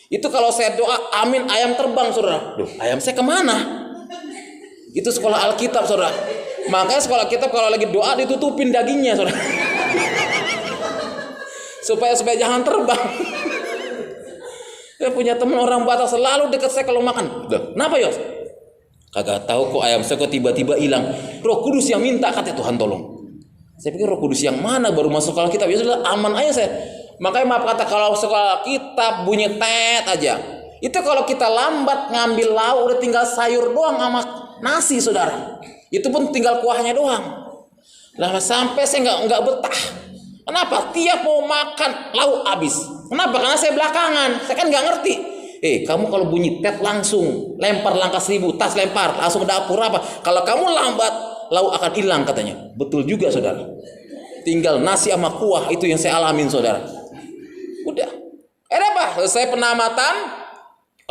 Itu kalau saya doa, amin, ayam terbang, saudara. Loh, ayam saya kemana? Itu sekolah Alkitab, saudara. Makanya sekolah Alkitab kalau lagi doa ditutupin dagingnya, saudara. supaya jangan terbang. Saya punya teman orang Batak selalu dekat saya kalau makan. Loh, kenapa, Yos? Kagak tahu kok ayam saya kok tiba-tiba hilang. Roh Kudus yang minta, kata Tuhan, tolong. Saya pikir Roh Kudus yang mana baru masuk sekolah Alkitab. Ya sudah, aman aja saya. Makanya maaf kata, kalau sekolah Alkitab bunyi tet aja, itu kalau kita lambat ngambil lauk udah tinggal sayur doang sama nasi, saudara. Itu pun tinggal kuahnya doang. Lah sampai saya nggak betah. Kenapa? Tiap mau makan lauk habis. Kenapa? Karena saya belakangan. Saya kan nggak ngerti. Kamu kalau bunyi tet langsung lempar langkah 1000, tas lempar langsung ke dapur apa? Kalau kamu lambat, lauk akan hilang, katanya. Betul juga, saudara. Tinggal nasi sama kuah, itu yang saya alamin, saudara. Udah. Apa? Selesai penamatan,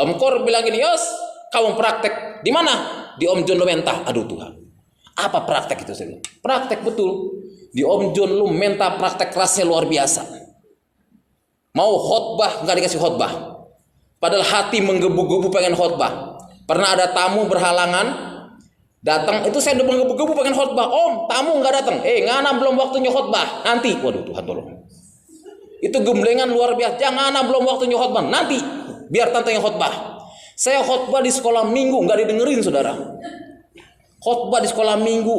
Om Kor bilang gini, Yos, kamu praktek di mana? Di Om John Lumenta. Aduh Tuhan, apa praktek itu? Saya bilang, praktek betul. Di Om John Lumenta praktek kerasnya luar biasa. Mau khotbah nggak dikasih khotbah. Padahal hati menggebu-gebu pengen khotbah. Pernah ada tamu berhalangan datang, itu saya udah menggebu-gebu pengen khotbah. Om, tamu nggak datang. Ngana belum waktunya khotbah. Nanti. Waduh Tuhan, tolong. Itu gemblengan luar biasa. Jangan, belum waktunya khotbah. Nanti biar tante yang khotbah. Saya khotbah di sekolah minggu nggak didengerin, saudara. Khotbah di sekolah minggu.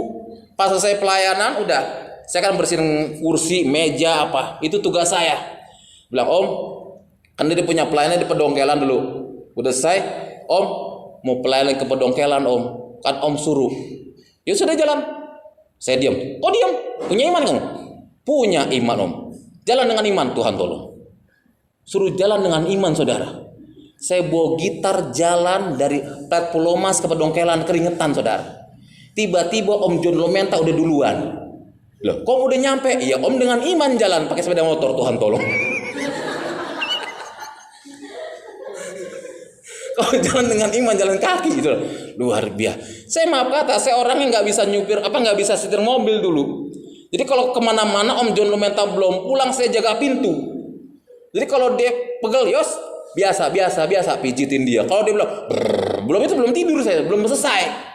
Pas saya pelayanan, udah. Saya kan bersihin kursi, meja apa. Itu tugas saya. Bilang, Om, kan dia punya pelayanan di Pedongkelan dulu. Udah selesai, Om, mau pelayanan ke Pedongkelan, Om. Kan Om suruh. Ya sudah, jalan. Saya diam. Kok diam? Punya iman kamu? Punya iman, Om. Jalan dengan iman, Tuhan tolong. Suruh jalan dengan iman, saudara. Saya bawa gitar jalan dari Plat Pulau Mas ke Pedongkelan, keringetan, saudara. Tiba-tiba Om John Lumenta udah duluan. Loh, kok udah nyampe? Iya, Om dengan iman jalan pakai sepeda motor, Tuhan tolong. Kok jalan dengan iman, jalan kaki gitu. Luar biasa. Saya maaf kata, saya orangnya nggak bisa nyupir, nggak bisa setir mobil dulu. Jadi kalau kemana-mana Om John Lumenta belum pulang, saya jaga pintu. Jadi kalau dia pegel, Yos, biasa pijitin dia. Kalau dia bilang belum tidur saya, belum selesai.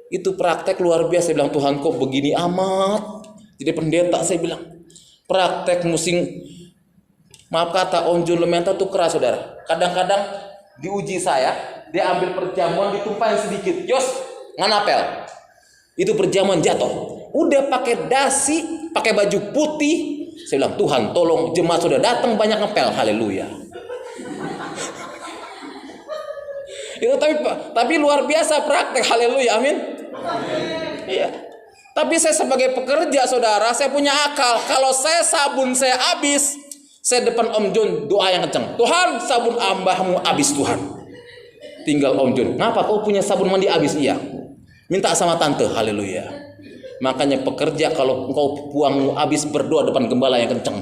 Itu praktek luar biasa. Saya bilang, Tuhan kok begini amat. Jadi pendeta, saya bilang praktek musing. Maaf kata, Om John Lumenta tuh keras, saudara. Kadang-kadang diuji saya, dia ambil perjamuan ditumpahin sedikit, Yos, nganapel. Itu perjamuan jatuh. udah pakai dasi, pakai baju putih. Saya bilang, Tuhan tolong, jemaat sudah datang banyak ngepel. Haleluya. Itu tapi luar biasa praktek. Haleluya, amin. Iya. Tapi saya sebagai pekerja, saudara, saya punya akal. Kalau sabun saya habis, saya depan Om John doa yang kencang. Tuhan, sabun ambahmu habis Tuhan. Tinggal Om John, ngapa kau punya sabun mandi habis? Iya. Minta sama tante. Haleluya. Makanya pekerja, kalau engkau buangmu habis, berdoa depan gembala yang kencang.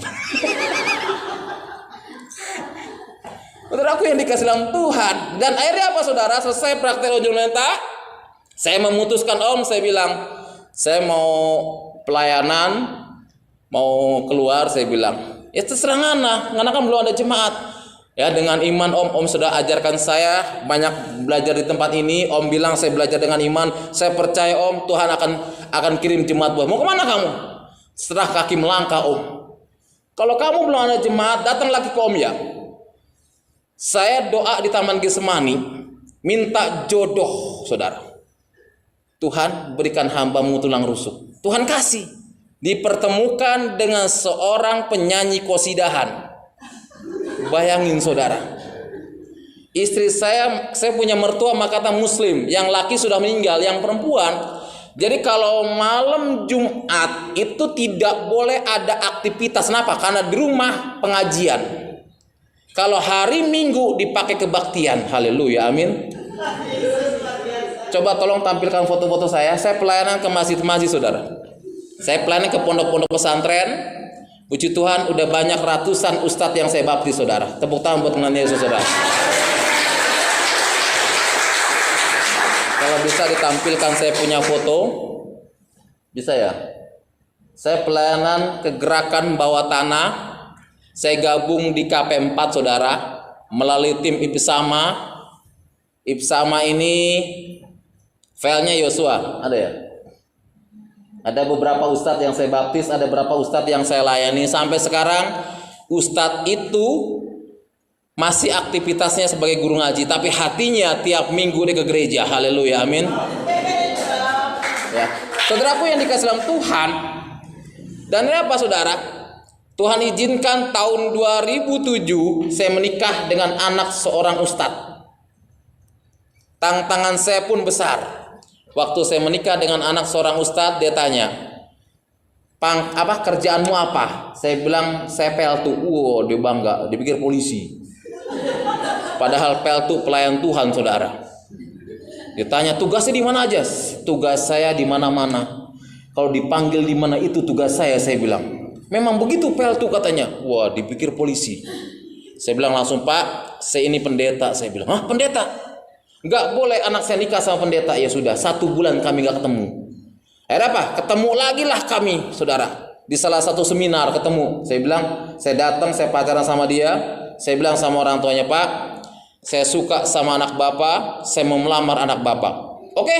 Saudara aku yang dikasih dalam Tuhan. Dan akhirnya apa, saudara? Selesai praktek ujung lenta, saya memutuskan, Om, saya bilang, saya mau pelayanan, mau keluar. Saya bilang, ya terserah ngana kan belum ada jemaat. Ya, dengan iman Om sudah ajarkan saya banyak belajar di tempat ini. Om bilang saya belajar dengan iman. Saya percaya Om, Tuhan akan kirim jemaat buat. Mau kemana kamu? Setelah kaki melangkah Om. Kalau kamu belum ada jemaat, datang lagi ke Om ya. Saya doa di Taman Getsemani, minta jodoh, saudara. Tuhan, berikan hamba-Mu tulang rusuk. Tuhan kasih. Dipertemukan dengan seorang penyanyi qosidahan. Bayangin, saudara. Istri saya punya mertua Makata Muslim, yang laki sudah meninggal, yang perempuan. Jadi kalau malam Jumat itu tidak boleh ada aktivitas. Kenapa? Karena di rumah pengajian. Kalau hari Minggu dipakai kebaktian. Haleluya, amin. Coba tolong tampilkan foto-foto saya. Saya pelayanan ke masjid-masjid, saudara. Saya pelayanan ke pondok-pondok pesantren. Puji Tuhan, udah banyak ratusan ustadz yang saya baptis, saudara. Tepuk tangan buat Tuhan Yesus, saudara. Kalau bisa ditampilkan saya punya foto, bisa ya? Saya pelayanan ke gerakan bawah tanah. Saya gabung di KP4, saudara, melalui tim Ibsama. Ibsama ini filenya Yosua, ada ya? Ada beberapa ustadz yang saya baptis, ada beberapa ustadz yang saya layani. Sampai sekarang ustadz itu masih aktivitasnya sebagai guru ngaji, tapi hatinya tiap minggu dia ke gereja. Haleluya, amin. Ya, saudaraku yang dikasih dalam Tuhan. Dan ini apa, saudara? Tuhan izinkan tahun 2007 saya menikah dengan anak seorang ustadz. Tantangan saya pun besar. Waktu saya menikah dengan anak seorang ustadz, dia tanya, apa kerjaanmu apa? Saya bilang saya peltu. Wow, dia bangga, dia pikir polisi. Padahal peltu pelayan Tuhan, saudara. Dia tanya, tugasnya di mana aja? Tugas saya di mana-mana. Kalau dipanggil di mana itu tugas saya bilang. Memang begitu peltu, katanya. Wah, dipikir polisi. Saya bilang langsung, Pak, saya ini pendeta. Saya bilang, hah, pendeta? Enggak boleh anak saya nikah sama pendeta. Ya sudah, 1 bulan kami enggak ketemu. Akhirnya apa? Ketemu lagi lah kami, saudara. Di salah satu seminar ketemu. Saya bilang, saya datang, saya pacaran sama dia. Saya bilang sama orang tuanya, Pak, saya suka sama anak Bapak, saya mau melamar anak Bapak. Oke?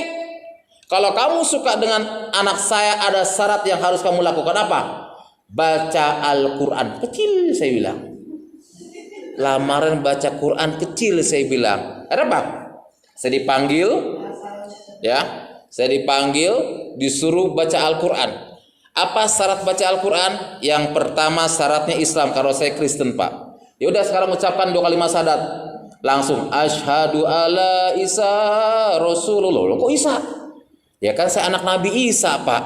Kalau kamu suka dengan anak saya, ada syarat yang harus kamu lakukan. Apa? Baca Al-Quran. Kecil, saya bilang. Lamaran baca Quran kecil, saya bilang. Ada apa? Saya dipanggil, ya, disuruh baca Al-Quran. Apa syarat baca Al-Quran? Yang pertama syaratnya Islam. Kalau saya Kristen, Pak. Ya udah, sekarang ucapkan 2 kalimat syahadat. Langsung asyhadu alla Isa Rasulullah. Loh, kok Isa? Ya kan saya anak Nabi Isa, Pak.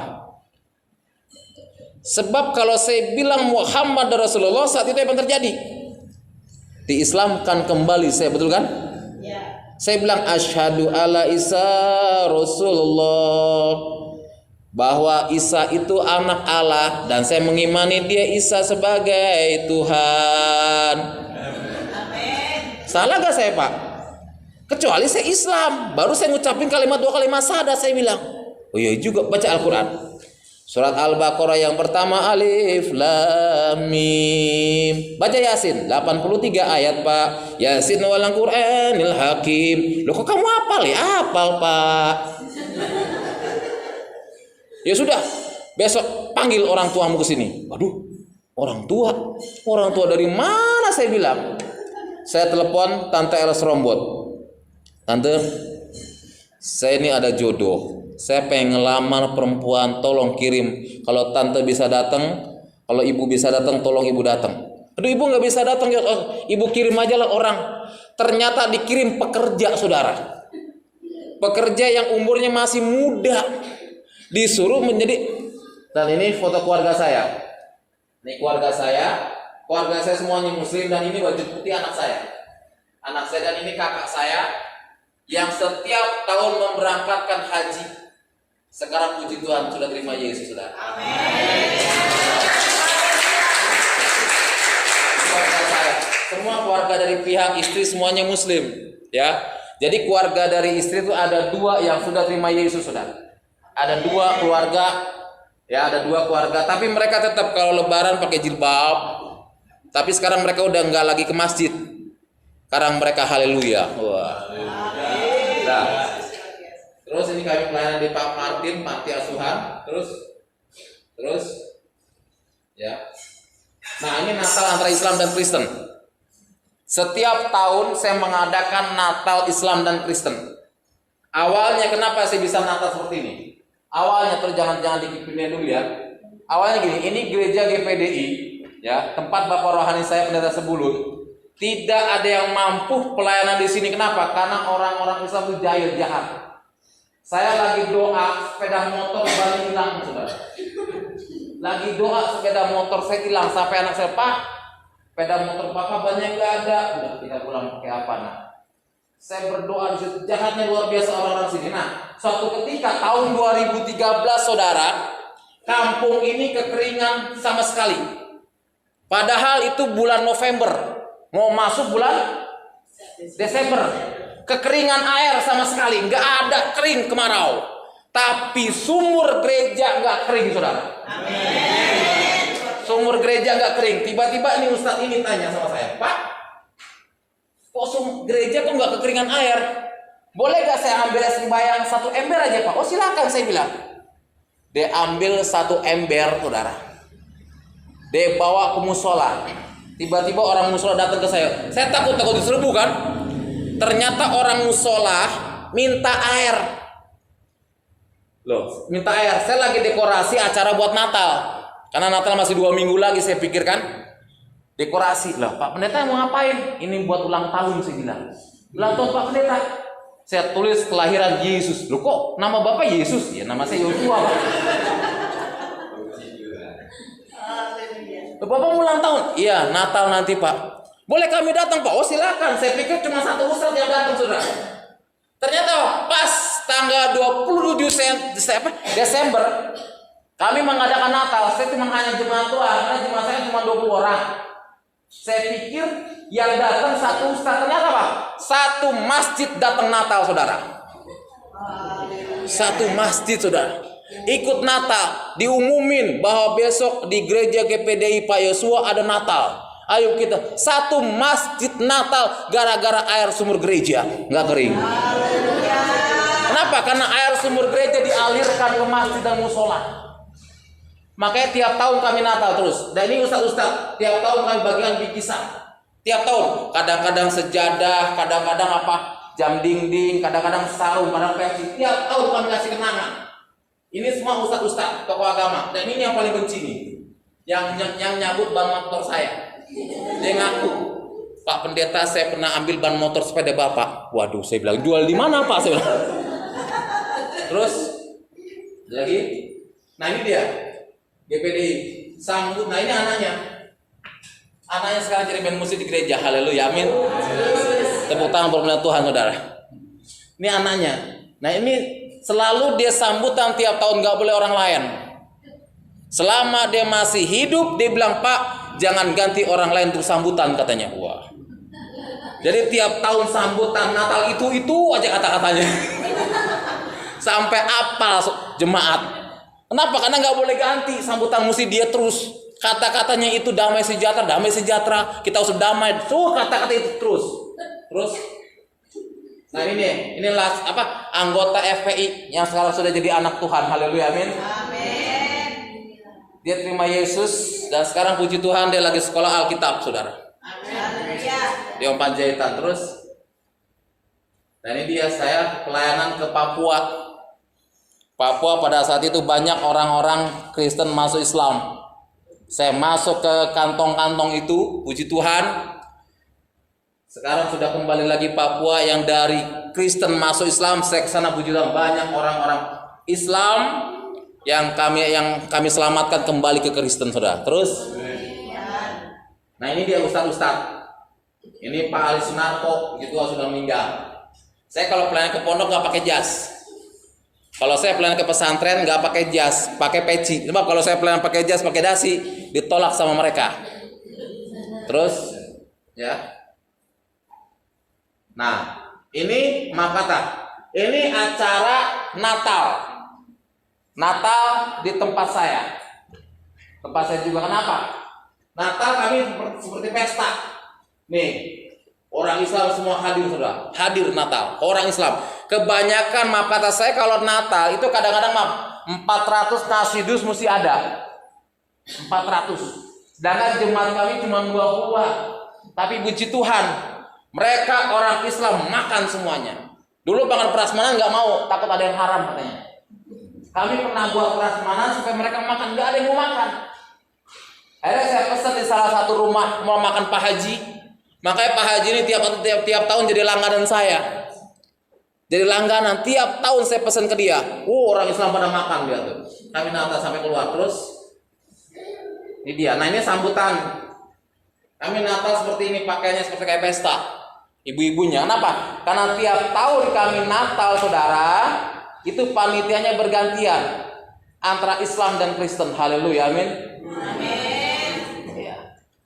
Sebab kalau saya bilang Muhammad Rasulullah, saat itu apa yang terjadi? Diislamkan kembali saya, betul kan? Ya. Saya bilang asyhadu alla Isa Rasulullah, bahwa Isa itu anak Allah dan saya mengimani dia Isa sebagai Tuhan. Amin. Salah gak saya, Pak? Kecuali saya Islam, baru saya ngucapin 2 kalimat syahadat, saya bilang. Oh iya juga, baca Al-Quran. Surat Al-Baqarah yang pertama, Alif Lam Mim. Baca Yasin 83 ayat, Pak. Yasin wal Qur'anil Hakim. Loh, kok kamu hafal ya? Hafal, Pak. Ya sudah, besok panggil orang tuamu ke sini. Waduh, orang tua dari mana, saya bilang. Saya telepon Tante Eles Rombot. Tante, saya ini ada jodoh. saya pengen ngelamar perempuan, tolong kirim. Kalau tante bisa datang, kalau ibu bisa datang, tolong ibu datang. Aduh, ibu nggak bisa datang ya, ibu kirim aja lah orang. Ternyata dikirim pekerja, saudara. Pekerja yang umurnya masih muda, disuruh menjadi. Dan ini foto keluarga saya. Ini keluarga saya semuanya muslim, dan ini baju putih anak saya. Dan ini kakak saya yang setiap tahun memberangkatkan haji. Sekarang puji Tuhan sudah terima Yesus, saudara. Amin. Keluarga saya, semua keluarga dari pihak istri semuanya muslim, ya. Jadi keluarga dari istri itu ada 2 yang sudah terima Yesus, saudara. Ada 2 keluarga, ya, ada 2 keluarga. Tapi mereka tetap kalau Lebaran pakai jilbab. Tapi sekarang mereka udah nggak lagi ke masjid. Sekarang mereka haleluya. Wah. Nah, terus ini kami pelayanan di Pak Martin, panti asuhan. Terus, ya. Nah, ini Natal antara Islam dan Kristen. Setiap tahun saya mengadakan Natal Islam dan Kristen. Awalnya kenapa saya bisa Natal seperti ini? Awalnya, terus jangan dikipinnya dulu ya. Awalnya gini, ini gereja GPDI, ya, tempat Bapak rohani saya pendeta Sebulun. Tidak ada yang mampu pelayanan di sini. Kenapa? Karena orang-orang Islam itu jahil, jahat. Saya lagi doa, sepeda motor banyak hilang, saudara. Lagi doa, sepeda motor saya hilang. Sampai anak saya, Pak, sepeda motor Papa banyak nggak ada. Udah, kita pulang pakai apa, nak? Saya berdoa di situ, jahatnya luar biasa orang-orang sini. Nah, suatu ketika tahun 2013, saudara, kampung ini kekeringan sama sekali. Padahal itu bulan November, mau masuk bulan Desember. Kekeringan air sama sekali, nggak ada, kering, kemarau. Tapi sumur gereja nggak kering, saudara. Amin. Sumur gereja nggak kering. Tiba-tiba nih Ustadz ini tanya sama saya, Pak, kok gereja kok nggak kekeringan air? Boleh gak saya ambil sembahyang 1 ember aja, Pak? Oh, silakan, saya bilang. Dia ambil 1 ember, saudara. Dia bawa ke musola. Tiba-tiba orang musola datang ke saya. Saya takut diserbu kan? Ternyata orang musola minta air. Loh, minta air. Saya lagi dekorasi acara buat Natal. Karena Natal masih 2 minggu lagi, saya pikirkan. Dekorasi. Lah, Pak Pendeta mau ngapain? Ini buat ulang tahun, saya bilang. Ulang tahun Pak Pendeta. Saya tulis kelahiran Yesus. Loh, kok nama Bapak Yesus? Ya, nama saya Yosua, Pak. Bapak mau ulang tahun? Iya, Natal nanti, Pak. Boleh kami datang, Pak? Oh, silakan. Saya pikir cuma 1 ustadz yang datang, saudara. Ternyata pas tanggal 27 Desember kami mengadakan Natal. Saya cuma hanya jemaat Tuhan, karena jemaat saya cuma 20 orang. Saya pikir yang datang 1 ustadz, ternyata Pak, 1 masjid datang Natal, saudara. 1 masjid, saudara. Ikut Natal, diumumin bahwa besok di gereja GPDI Pak Yosua ada Natal. Ayo kita 1 masjid Natal gara-gara air sumur gereja nggak kering. Kenapa? Karena air sumur gereja dialirkan ke masjid dan musola. Makanya tiap tahun kami Natal terus. Dan ini ustaz-ustaz, tiap tahun kami bagikan bingkisan. Tiap tahun, kadang-kadang sejadah, kadang-kadang jam dinding, kadang-kadang sarung, kadang-kadang peci. Tiap tahun kami kasih kenangan. Ini semua ustaz-ustaz, tokoh agama. Dan ini yang paling benci nih, yang nyabut ban motor saya. Dia ngaku, Pak Pendeta, saya pernah ambil ban motor sepeda Bapak. Waduh, saya bilang, jual di mana Pak? Saya bilang. Terus lagi, nah ini dia GPDI sambut. Nah ini anaknya sekarang jadi band musik di gereja. Haleluya, amin. Tepuk tangan buat Tuhan, saudara. Ini anaknya. Nah ini selalu dia sambutan tiap tahun, nggak boleh orang lain. Selama dia masih hidup, dia bilang, Pak, jangan ganti orang lain untuk sambutan, katanya. Wah. Jadi tiap tahun sambutan Natal itu aja kata-katanya. Sampai apal jemaat. Kenapa? Karena nggak boleh ganti sambutan, mesti dia terus. Kata-katanya itu damai sejahtera. Kita harus damai. Kata-kata itu terus. Nah inilah anggota FPI yang sekarang sudah jadi anak Tuhan. Haleluya, amin. Amin. Dia terima Yesus dan sekarang puji Tuhan dia lagi sekolah Alkitab, saudara. Amin. Di Om Panjaitan terus. Dan ini dia saya pelayanan ke Papua. Papua pada saat itu banyak orang-orang Kristen masuk Islam. Saya masuk ke kantong-kantong itu, puji Tuhan. Sekarang sudah kembali lagi Papua yang dari Kristen masuk Islam. Saya kesana, puji Tuhan, banyak orang-orang Islam yang kami selamatkan kembali ke Kristen, saudara. Terus, nah ini dia ustadz. Ini Pak Ali Sunarko, gitu sudah meninggal. Saya kalau pelayanan ke pondok nggak pakai jas. Kalau saya pelayanan ke pesantren nggak pakai jas, pakai peci. Sebab kalau saya pelayanan pakai jas, pakai dasi, ditolak sama mereka. Terus, ya. Nah, ini Makata. Ini acara Natal. Natal di tempat saya. Tempat saya juga, kenapa? Natal kami seperti pesta. Nih, orang Islam semua hadir, saudara. Hadir Natal, orang Islam. Kebanyakan maaf kata saya kalau Natal itu kadang-kadang 400 nasi dus mesti ada. 400. Sedangkan jemaat kami cuma 20-an. Tapi puji Tuhan, mereka orang Islam makan semuanya. Dulu Bangun Prasmanan nggak mau, takut ada yang haram katanya. Kami pernah buat prasmanan supaya mereka makan, nggak ada yang mau makan. Akhirnya saya pesan di salah satu rumah mau makan Pak Haji. Makanya Pak Haji ini tiap tahun jadi langganan saya. Jadi langganan, tiap tahun saya pesan ke dia. Orang Islam pada makan dia tuh. Kami Natal sampai keluar terus. Ini dia. Nah, ini sambutan. Kami Natal seperti ini, pakaiannya seperti kayak pesta. Ibu-ibunya. Kenapa? Karena tiap tahun kami Natal, saudara, itu panitianya bergantian antara Islam dan Kristen. Haleluya, amin. Amin. Ya.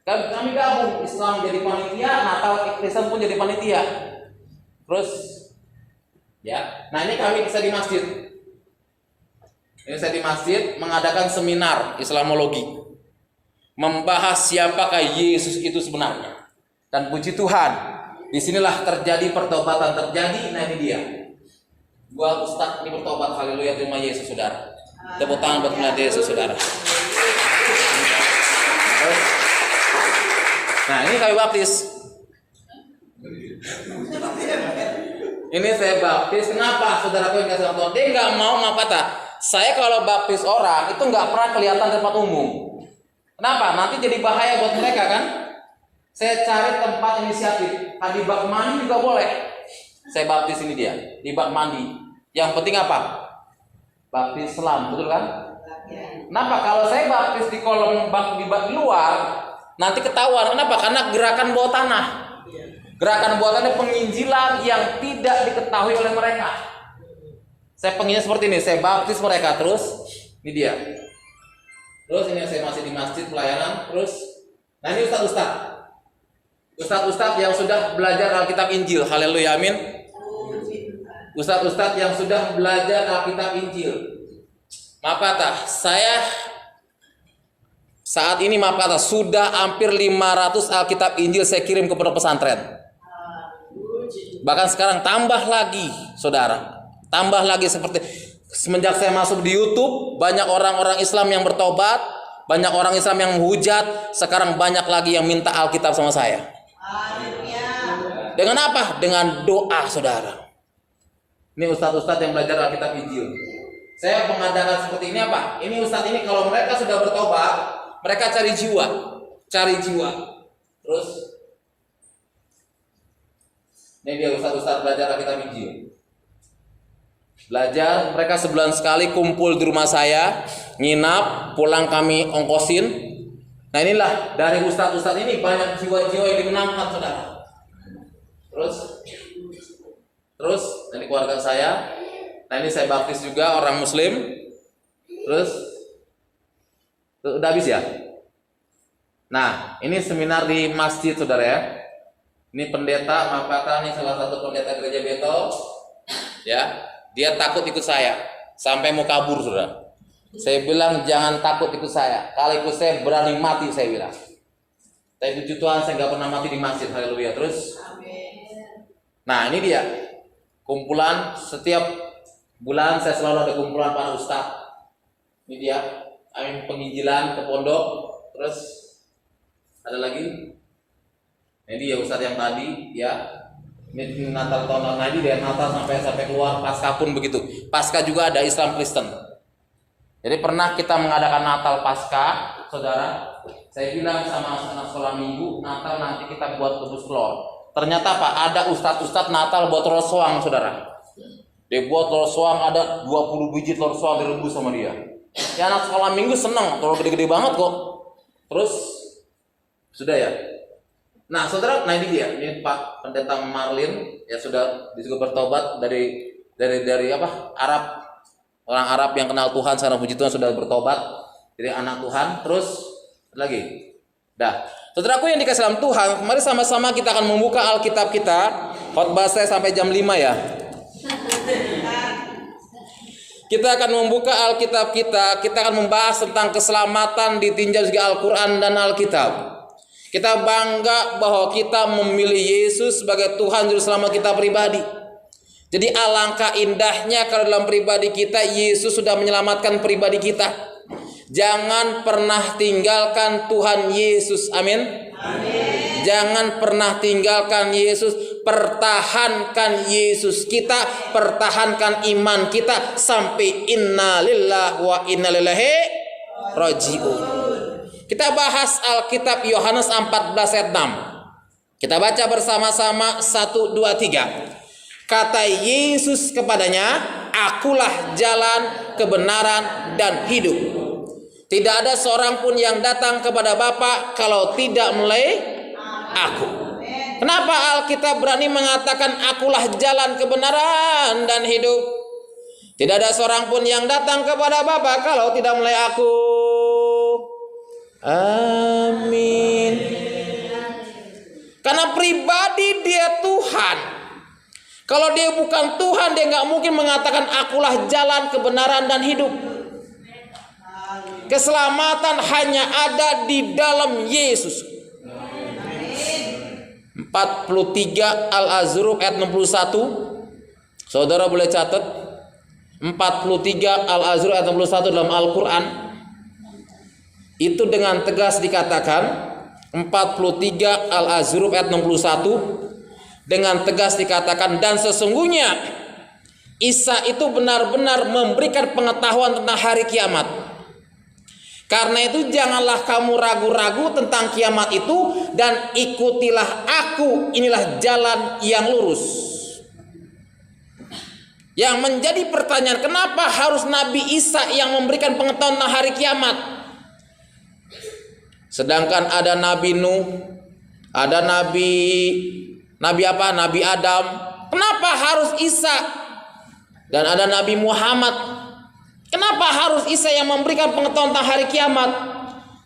Kami gabung, Islam jadi panitia, Natal Kristen pun jadi panitia. Terus, ya. Nah, ini kami bisa di masjid. Ini saya di masjid mengadakan seminar Islamologi, membahas siapakah Yesus itu sebenarnya. Dan puji Tuhan, disinilah terjadi pertobatan terjadi. Nah, ini dia. Dua ustaz ini bertobat, haleluya, terima Yesus, saudara. Tepuk tangan buat melihat Yesus, saudara. Nah, ini kami baptis. Ini saya baptis. Kenapa, saudaraku yang kasih Tuhan? Dia nggak mau kata. Saya kalau baptis orang itu nggak pernah kelihatan di tempat umum. Kenapa? Nanti jadi bahaya buat mereka kan? Saya cari tempat inisiatif. Di bak mandi juga boleh. Saya baptis ini dia di bak mandi. Yang penting apa? Baptis selam, betul kan? Kenapa? Kalau saya baptis di kolom bak di luar, nanti ketahuan. Kenapa? Karena gerakan bawah tanah. Gerakan bawah tanah penginjilan yang tidak diketahui oleh mereka. Saya penginjil seperti ini, saya baptis mereka terus. Ini dia. Terus ini saya masih di masjid pelayanan. Terus, nah ini Ustadz yang sudah belajar Alkitab Injil. Haleluya, amin. Ustadz yang sudah belajar Alkitab Injil. Maaf kata, saya saat ini maaf kata sudah hampir 500 Alkitab Injil saya kirim ke pondok pesantren. Bahkan sekarang tambah lagi, saudara. Tambah lagi seperti semenjak saya masuk di YouTube, banyak orang-orang Islam yang bertobat, banyak orang Islam yang menghujat, sekarang banyak lagi yang minta Alkitab sama saya. Dengan apa? Dengan doa, saudara. Ini ustadz yang belajar Alkitab Injil. Saya mengadakan seperti ini apa? Ini ustadz ini kalau mereka sudah bertobat, mereka cari jiwa. Terus, ini dia ustadz belajar Alkitab Injil. Belajar, mereka sebulan sekali kumpul di rumah saya, nginap, pulang kami ongkosin. Nah inilah dari ustadz ini banyak jiwa-jiwa yang dimenangkan, saudara. Terus dari keluarga saya. Nah ini saya baptis juga orang Muslim. Terus udah habis ya. Nah ini seminar di masjid, saudara ya. Ini pendeta, maaf kata, ini salah satu pendeta gereja Betel. Ya, dia takut ikut saya sampai mau kabur, saudara. Saya bilang jangan takut ikut saya. Kalau ikut saya berani mati, saya bilang. Tapi puji Tuhan saya nggak pernah mati di masjid. Haleluya. Terus, nah ini dia kumpulan setiap bulan saya selalu ada kumpulan para ustadz. Ini dia, amin, penginjilan ke pondok. Terus ada lagi. Ini dia ustadz yang tadi, ya. Natal tahun Nabi dari Natal sampai keluar, Paskah pun begitu. Paskah juga ada Islam Kristen. Jadi pernah kita mengadakan Natal Paskah, saudara. Saya bilang sama anak sekolah minggu, Natal nanti kita buat rebus telur. Ternyata Pak, ada ustadz Natal buat telur soang, saudara. Dia buat telur soang, ada 20 biji telur soang direbus sama dia. Ya anak sekolah minggu seneng, telur gede-gede banget kok. Terus sudah ya. Nah saudara, nah ini dia, ini Pak Pendeta Marlin ya sudah juga bertobat dari apa Arab, orang Arab yang kenal Tuhan sekarang puji Tuhan sudah bertobat jadi anak Tuhan. Terus lagi, dah saudaraku yang dikasih dalam Tuhan, mari sama-sama kita akan membuka Alkitab kita. Khotbah saya sampai jam 5 ya. Kita akan membuka Alkitab kita akan membahas tentang keselamatan ditinjau segi Al-Quran dan Alkitab. Kita bangga bahwa kita memilih Yesus sebagai Tuhan Juru Selamat kita pribadi. Jadi alangkah indahnya kalau dalam pribadi kita Yesus sudah menyelamatkan pribadi kita. Jangan pernah tinggalkan Tuhan Yesus. Amin. Amin. Jangan pernah tinggalkan Yesus. Pertahankan Yesus kita, pertahankan iman kita sampai inna lillahi wa inna ilaihi rajiun. Kita bahas Alkitab Yohanes 14 ayat 6. Kita baca bersama-sama 1, 2, 3. Kata Yesus kepadanya, akulah jalan, kebenaran, dan hidup. Tidak ada seorang pun yang datang kepada Bapa kalau tidak melalui aku. Kenapa Alkitab berani mengatakan akulah jalan, kebenaran, dan hidup? Tidak ada seorang pun yang datang kepada Bapa kalau tidak melalui aku. Amin. Karena pribadi dia Tuhan. Kalau dia bukan Tuhan, dia nggak mungkin mengatakan akulah jalan, kebenaran, dan hidup. Keselamatan hanya ada di dalam Yesus. 43 Al-Azruf ayat 61. Saudara boleh catat 43 Al-Azruf ayat 61 dalam Al-Quran. Itu dengan tegas dikatakan 43 Al-Azruf ayat 61 dengan tegas dikatakan, dan sesungguhnya Isa itu benar-benar memberikan pengetahuan tentang hari kiamat. Karena itu janganlah kamu ragu-ragu tentang kiamat itu, dan ikutilah aku, inilah jalan yang lurus. Yang menjadi pertanyaan, kenapa harus Nabi Isa yang memberikan pengetahuan tentang hari kiamat? Sedangkan ada Nabi Nuh, ada Nabi Adam. Kenapa harus Isa? Dan ada Nabi Muhammad. Kenapa harus Isa yang memberikan pengetahuan tentang hari kiamat?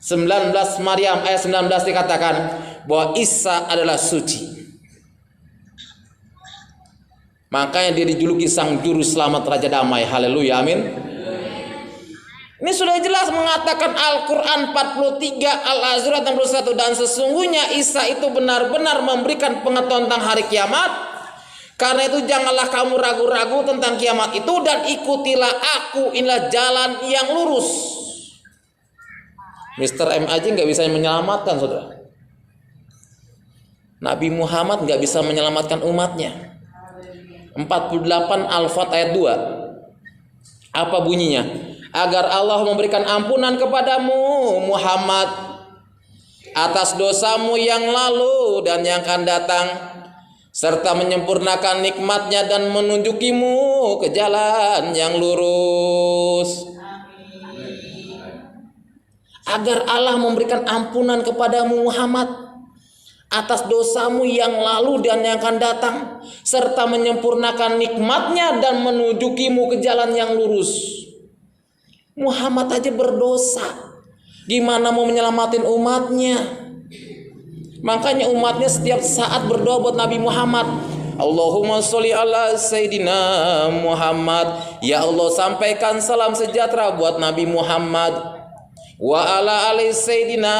19 Maryam ayat 19 dikatakan bahwa Isa adalah suci. Makanya dia dijuluki sang juru selamat Raja Damai. Haleluya, amin. Ini sudah jelas mengatakan Al-Quran 43 Al-Azruf 61, dan sesungguhnya Isa itu benar-benar memberikan pengetahuan tentang hari kiamat. Karena itu janganlah kamu ragu-ragu tentang kiamat itu, dan ikutilah aku, inilah jalan yang lurus. Mr. M aja nggak bisa menyelamatkan, saudara. Nabi Muhammad nggak bisa menyelamatkan umatnya. 48 Al-Fat ayat 2. Apa bunyinya? Agar Allah memberikan ampunan kepadamu Muhammad atas dosamu yang lalu dan yang akan datang, serta menyempurnakan nikmatnya dan menunjukimu ke jalan yang lurus. Agar Allah memberikan ampunan kepadamu Muhammad atas dosamu yang lalu dan yang akan datang, serta menyempurnakan nikmatnya dan menunjukimu ke jalan yang lurus. Muhammad aja berdosa, gimana mau menyelamatin umatnya? Makanya umatnya setiap saat berdoa buat Nabi Muhammad. Allahumma sholli ala Sayyidina Muhammad. Ya Allah, sampaikan salam sejahtera buat Nabi Muhammad. Wa ala ali Sayyidina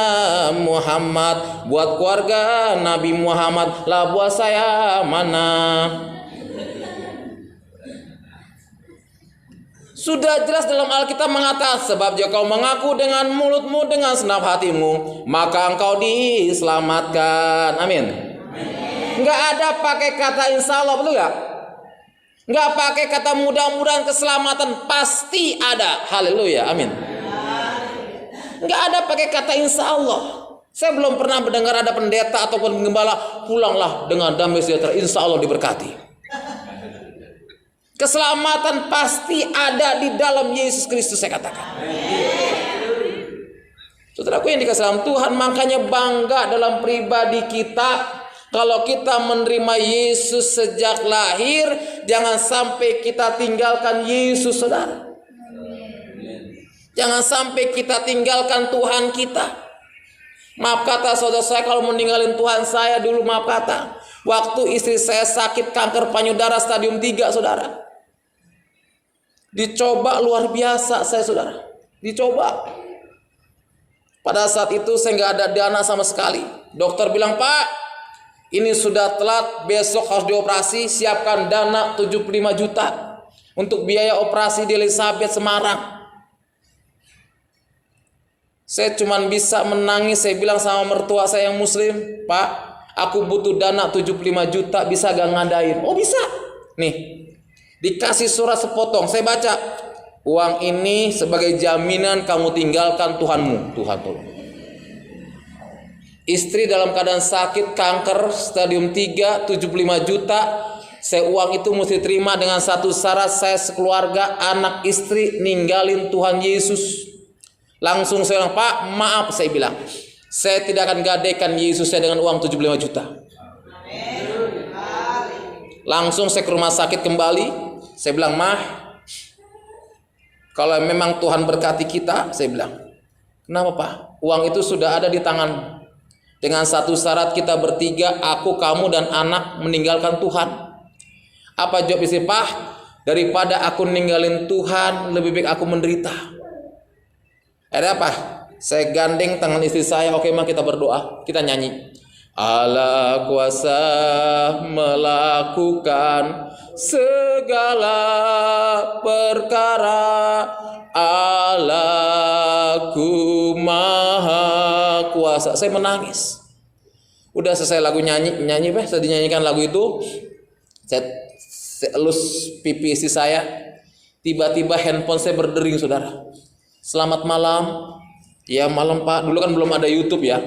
Muhammad. Buat keluarga Nabi Muhammad. Lah buat saya mana? Sudah jelas dalam Alkitab mengatakan, sebab jika kau mengaku dengan mulutmu, dengan senap hatimu, maka engkau diselamatkan. Amin. Nggak ada pakai kata insya Allah, betul nggak? Nggak pakai kata mudah-mudahan keselamatan, pasti ada. Haleluya, amin. Nggak ada pakai kata insya Allah. Saya belum pernah mendengar ada pendeta ataupun gembala, pulanglah dengan damai sejahtera, insya Allah diberkati. Keselamatan pasti ada di dalam Yesus Kristus, saya katakan. Saudaraku yang dikasihi dalam Tuhan, makanya bangga dalam pribadi kita. Kalau kita menerima Yesus sejak lahir, jangan sampai kita tinggalkan Yesus, saudara. Jangan sampai kita tinggalkan Tuhan kita. Maaf kata saudara saya, kalau meninggalin Tuhan saya dulu, maaf kata, waktu istri saya sakit kanker payudara stadium 3, saudara. Dicoba luar biasa saya, saudara. Dicoba. Pada saat itu saya nggak ada dana sama sekali. Dokter bilang, Pak, ini sudah telat, besok harus dioperasi, siapkan dana 75 juta untuk biaya operasi di Elizabeth Semarang. Saya cuma bisa menangis. Saya bilang sama mertua saya yang muslim, Pak, aku butuh dana 75 juta, bisa gak ngadain? Oh bisa. Nih, dikasih surat sepotong. Saya baca, uang ini sebagai jaminan kamu tinggalkan Tuhanmu. Tuhan tolong. Istri dalam keadaan sakit kanker stadium 3, 75 juta. Saya uang itu mesti terima dengan satu syarat, saya sekeluarga, anak istri, ninggalin Tuhan Yesus. Langsung saya bilang, Pak, maaf, saya bilang, saya tidak akan gadaikan Yesus saya dengan uang 75 juta. Langsung saya ke rumah sakit kembali. Saya bilang, Mah, kalau memang Tuhan berkati kita, saya bilang, kenapa Pak? Uang itu sudah ada di tangan. Dengan satu syarat, kita bertiga, aku, kamu, dan anak meninggalkan Tuhan. Apa jawab istri? Pak, daripada aku ninggalin Tuhan, lebih baik aku menderita. Ada apa? Saya gandeng tangan istri saya. Oke, mah kita berdoa, kita nyanyi. Allah kuasa melakukan segala perkara, Allahku maha kuasa. Saya menangis. Udah selesai lagu nyanyi, saya dinyanyikan lagu itu. Saya elus pipi istri saya. Tiba-tiba handphone saya berdering, saudara. Selamat malam. Ya malam Pak. Dulu kan belum ada YouTube ya.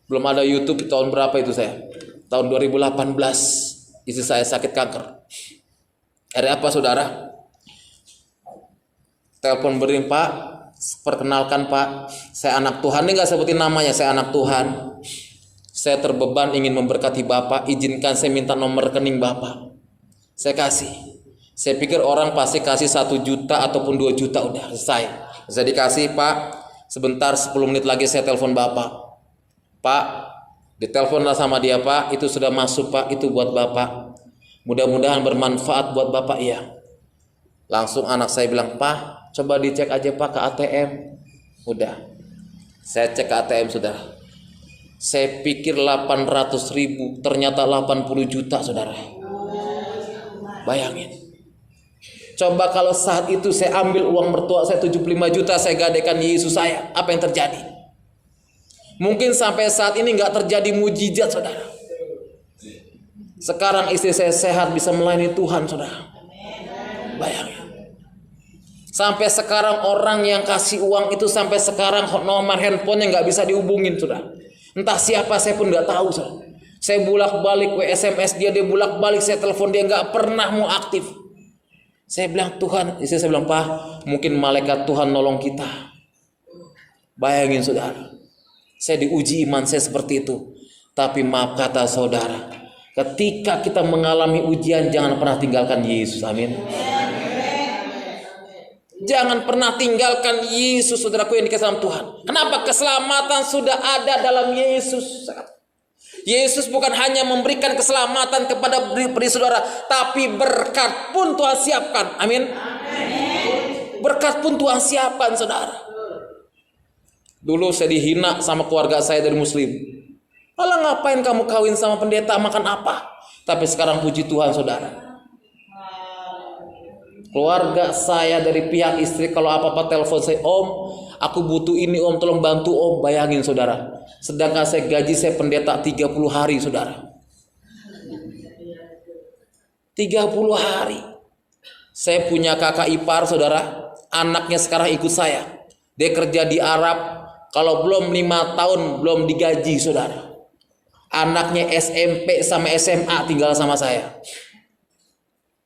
Belum ada YouTube tahun berapa itu saya? Tahun 2018. Istri saya sakit kanker. Ada apa saudara? Telepon berdering, Pak. Perkenalkan Pak, saya anak Tuhan. Ini gak sebutin namanya, saya anak Tuhan. Saya terbeban ingin memberkati Bapak. Izinkan saya minta nomor rekening Bapak. Saya kasih. Saya pikir orang pasti kasih 1 juta ataupun 2 juta, udah selesai. Saya dikasih, Pak, sebentar 10 menit lagi saya telepon Bapak. Pak, diteleponlah sama dia, Pak, itu sudah masuk Pak, itu buat Bapak. Mudah-mudahan bermanfaat buat Bapak ya. Langsung anak saya bilang, Pak, coba dicek aja Pak ke ATM. Udah, saya cek ke ATM saudara. Saya pikir 800.000, ternyata 80 juta saudara. Bayangin. Coba kalau saat itu saya ambil uang mertua saya 75 juta, saya gadaikan Yesus saya, apa yang terjadi? Mungkin sampai saat ini nggak terjadi mujizat, saudara. Sekarang istri saya sehat, bisa melayani Tuhan, saudara. Bayangin. Sampai sekarang orang yang kasih uang itu sampai sekarang nomor handphonenya nggak bisa dihubungin, saudara. Entah siapa saya pun nggak tahu, saudara. Saya bolak-balik SMS dia bolak-balik, saya telepon dia nggak pernah mau aktif. Saya bilang Tuhan, istri saya bilang Pak, mungkin malaikat Tuhan nolong kita. Bayangin saudara, saya diuji iman saya seperti itu. Tapi maaf kata saudara, ketika kita mengalami ujian, jangan pernah tinggalkan Yesus. Amin. Jangan pernah tinggalkan Yesus, saudaraku yang dikasihi Tuhan. Kenapa? Keselamatan sudah ada dalam Yesus. Yesus bukan hanya memberikan keselamatan kepada pribadi saudara, tapi berkat pun Tuhan siapkan. Amin. Berkat pun Tuhan siapkan, saudara. Dulu saya dihina sama keluarga saya dari Muslim. Malah ngapain kamu kawin sama pendeta, makan apa? Tapi sekarang puji Tuhan, saudara. Keluarga saya dari pihak istri kalau apa-apa telepon saya, Om, aku butuh ini Om, tolong bantu Om. Bayangin saudara. Sedangkan saya gaji saya pendeta 30 hari, saudara. 30 hari. Saya punya kakak ipar, saudara, anaknya sekarang ikut saya. Dia kerja di Arab, kalau belum 5 tahun belum digaji, saudara. Anaknya SMP sama SMA tinggal sama saya.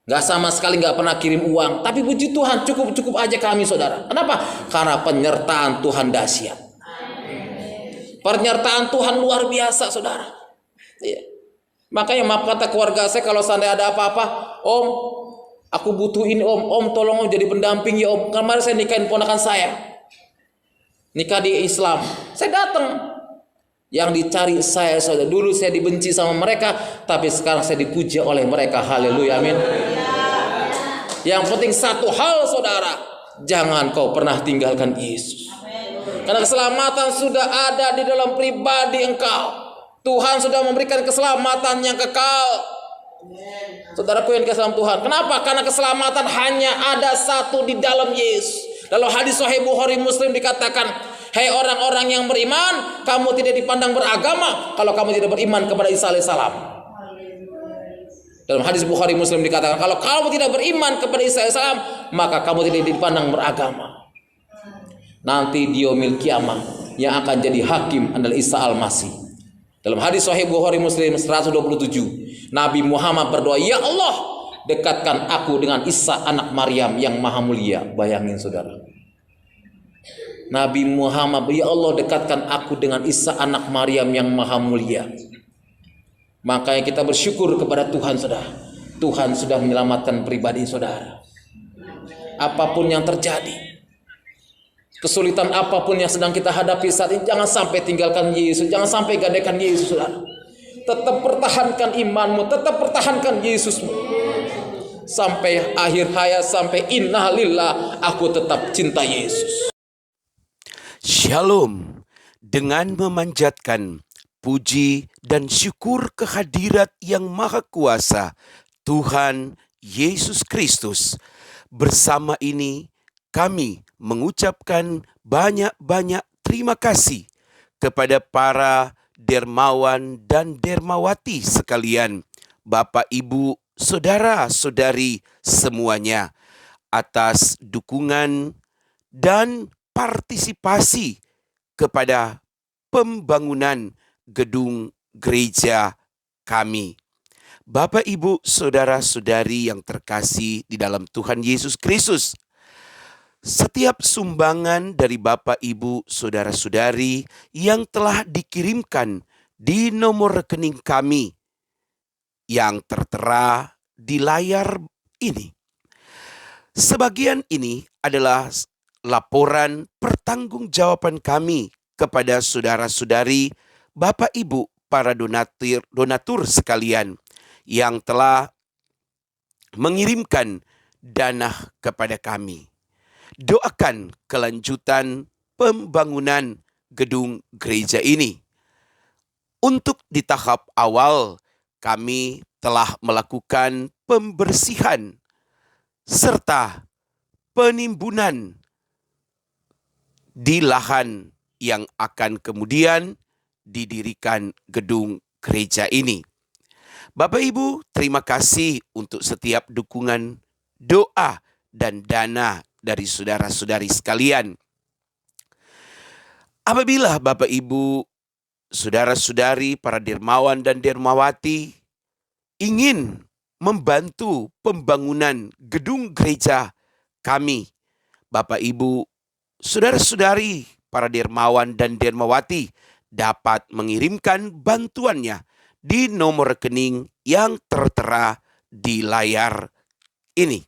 Gak sama sekali gak pernah kirim uang. Tapi puji Tuhan, cukup aja kami, saudara. Kenapa? Karena penyertaan Tuhan dahsyat. Penyertaan Tuhan luar biasa, saudara. Iya. Makanya maaf kata keluarga saya, kalau seandainya ada apa-apa, Om, aku butuh ini, Om tolong Om jadi pendamping ya Om. Kemarin saya nikahin ponakan saya, nikah di Islam, saya datang. Yang dicari saya, saudara. Dulu saya dibenci sama mereka, tapi sekarang saya dipuji oleh mereka. Haleluya, amin. Yang penting satu hal, saudara, jangan kau pernah tinggalkan Yesus. Karena keselamatan sudah ada di dalam pribadi engkau. Tuhan sudah memberikan keselamatan yang kekal. Saudaraku yang dikasihi Tuhan, kenapa? Karena keselamatan hanya ada satu di dalam Yesus. Dalam hadis Sahih Bukhari Muslim dikatakan, "Hei orang-orang yang beriman, kamu tidak dipandang beragama kalau kamu tidak beriman kepada Isa alaihissalam." Dalam hadis Bukhari Muslim dikatakan, kalau kamu tidak beriman kepada Isa alaihissalam, maka kamu tidak dipandang beragama. Nanti di yaumil kiamah yang akan jadi hakim adalah Isa al-Masih. Dalam hadis Sahih Bukhari Muslim 127, Nabi Muhammad berdoa, "Ya Allah, dekatkan aku dengan Isa anak Maryam yang maha mulia." Bayangin, saudara. Nabi Muhammad, "Ya Allah, dekatkan aku dengan Isa anak Maryam yang maha mulia." Makanya kita bersyukur kepada Tuhan, saudara. Tuhan sudah menyelamatkan pribadi saudara. Apapun yang terjadi, kesulitan apapun yang sedang kita hadapi saat ini, jangan sampai tinggalkan Yesus, jangan sampai gadaikan Yesus, saudara. Tetap pertahankan imanmu, tetap pertahankan Yesusmu sampai akhir hayat, sampai innalillah, aku tetap cinta Yesus. Shalom. Dengan memanjatkan puji dan syukur kehadirat yang maha kuasa Tuhan Yesus Kristus, bersama ini kami mengucapkan banyak-banyak terima kasih kepada para dermawan dan dermawati sekalian, Bapak, Ibu, saudara-saudari semuanya, atas dukungan dan partisipasi kepada pembangunan gedung gereja kami. Bapak, Ibu, saudara-saudari yang terkasih di dalam Tuhan Yesus Kristus, setiap sumbangan dari Bapak, Ibu, saudara-saudari yang telah dikirimkan di nomor rekening kami yang tertera di layar ini, sebagian ini adalah laporan pertanggungjawaban kami kepada saudara-saudari, Bapak, Ibu, para donatur sekalian yang telah mengirimkan dana kepada kami. Doakan kelanjutan pembangunan gedung gereja ini. Untuk di tahap awal, kami telah melakukan pembersihan serta penimbunan di lahan yang akan kemudian didirikan gedung gereja ini. Bapak, Ibu, terima kasih untuk setiap dukungan, doa, dan dana dari saudara-saudari sekalian. Apabila Bapak, Ibu, saudara-saudari, para dermawan dan dermawati ingin membantu pembangunan gedung gereja kami, Bapak, Ibu, saudara-saudari, para dermawan dan dermawati dapat mengirimkan bantuannya di nomor rekening yang tertera di layar ini.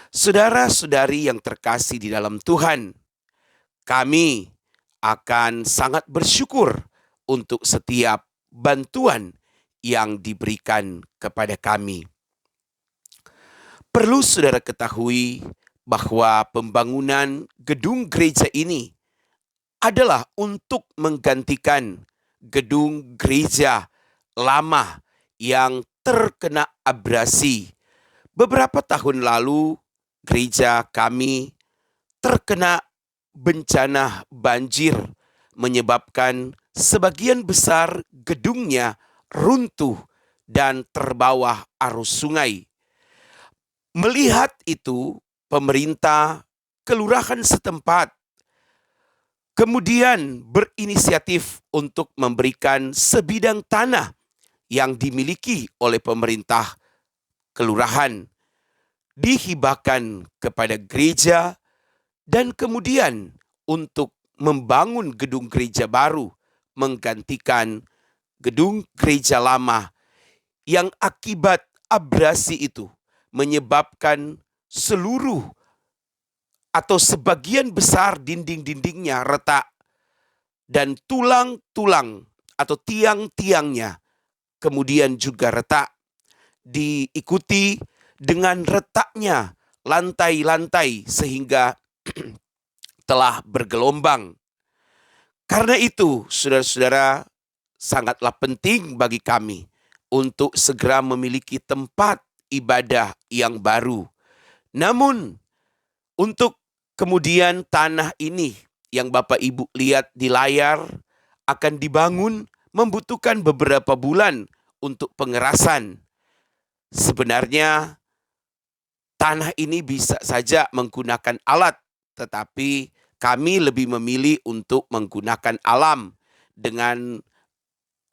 Saudara-saudari yang terkasih di dalam Tuhan, kami akan sangat bersyukur untuk setiap bantuan yang diberikan kepada kami. Perlu saudara ketahui bahwa pembangunan gedung gereja ini adalah untuk menggantikan gedung gereja lama yang terkena abrasi. Beberapa tahun lalu, gereja kami terkena bencana banjir, menyebabkan sebagian besar gedungnya runtuh dan terbawa arus sungai. Melihat itu, pemerintah kelurahan setempat kemudian berinisiatif untuk memberikan sebidang tanah yang dimiliki oleh pemerintah kelurahan, dihibahkan kepada gereja, dan kemudian untuk membangun gedung gereja baru menggantikan gedung gereja lama yang akibat abrasi itu menyebabkan seluruh atau sebagian besar dinding-dindingnya retak dan tulang-tulang atau tiang-tiangnya kemudian juga retak, diikuti dengan retaknya lantai-lantai sehingga telah bergelombang. Karena itu, saudara-saudara, sangatlah penting bagi kami untuk segera memiliki tempat ibadah yang baru. Namun, untuk kemudian tanah ini yang Bapak Ibu lihat di layar akan dibangun membutuhkan beberapa bulan untuk pengerasan. Sebenarnya tanah ini bisa saja menggunakan alat, tetapi kami lebih memilih untuk menggunakan alam dengan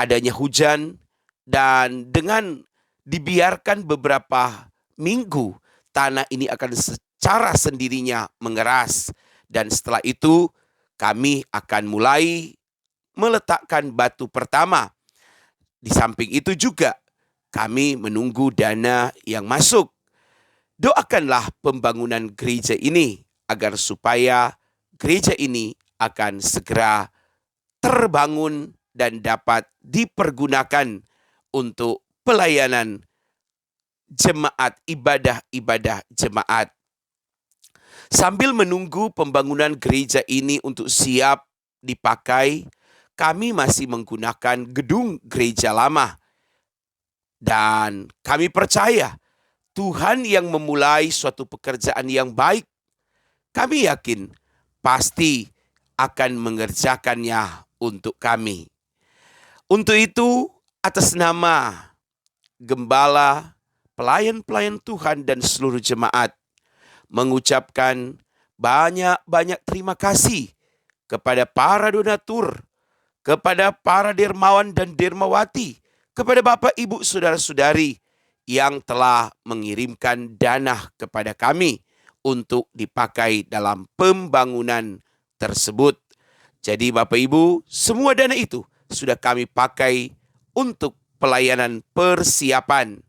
adanya hujan dan dengan dibiarkan beberapa minggu, tanah ini akan secara sendirinya mengeras. Dan setelah itu kami akan mulai meletakkan batu pertama. Di samping itu juga kami menunggu dana yang masuk. Doakanlah pembangunan gereja ini agar supaya gereja ini akan segera terbangun dan dapat dipergunakan untuk pelayanan jemaat, ibadah-ibadah jemaat. Sambil menunggu pembangunan gereja ini untuk siap dipakai, kami masih menggunakan gedung gereja lama. Dan kami percaya Tuhan yang memulai suatu pekerjaan yang baik, kami yakin pasti akan mengerjakannya untuk kami. Untuk itu, atas nama gembala, pelayan-pelayan Tuhan dan seluruh jemaat, mengucapkan banyak-banyak terima kasih kepada para donatur, kepada para dermawan dan dermawati, kepada Bapak, Ibu, Saudara-saudari yang telah mengirimkan dana kepada kami untuk dipakai dalam pembangunan tersebut. Jadi Bapak Ibu, semua dana itu sudah kami pakai untuk pelayanan persiapan.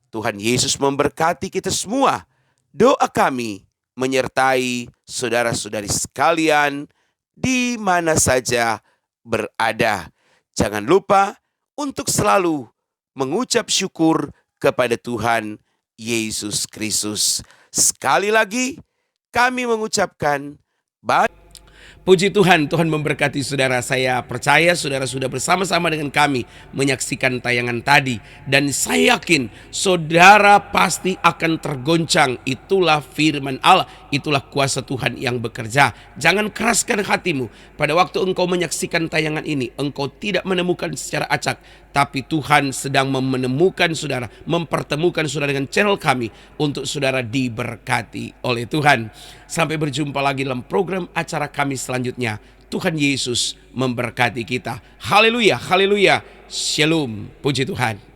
Tuhan Yesus memberkati kita semua. Doa kami menyertai saudara-saudari sekalian di mana saja berada. Jangan lupa untuk selalu mengucap syukur kepada Tuhan Yesus Kristus. Sekali lagi kami mengucapkan puji Tuhan, Tuhan memberkati saudara. Saya percaya saudara sudah bersama-sama dengan kami menyaksikan tayangan tadi. Dan saya yakin saudara pasti akan tergoncang. Itulah firman Allah, itulah kuasa Tuhan yang bekerja. Jangan keraskan hatimu. Pada waktu engkau menyaksikan tayangan ini, engkau tidak menemukan secara acak. Tapi Tuhan sedang menemukan saudara, mempertemukan saudara dengan channel kami untuk saudara diberkati oleh Tuhan. Sampai berjumpa lagi dalam program acara kami selanjutnya. Tuhan Yesus memberkati kita. Haleluya, haleluya. Shalom. Puji Tuhan.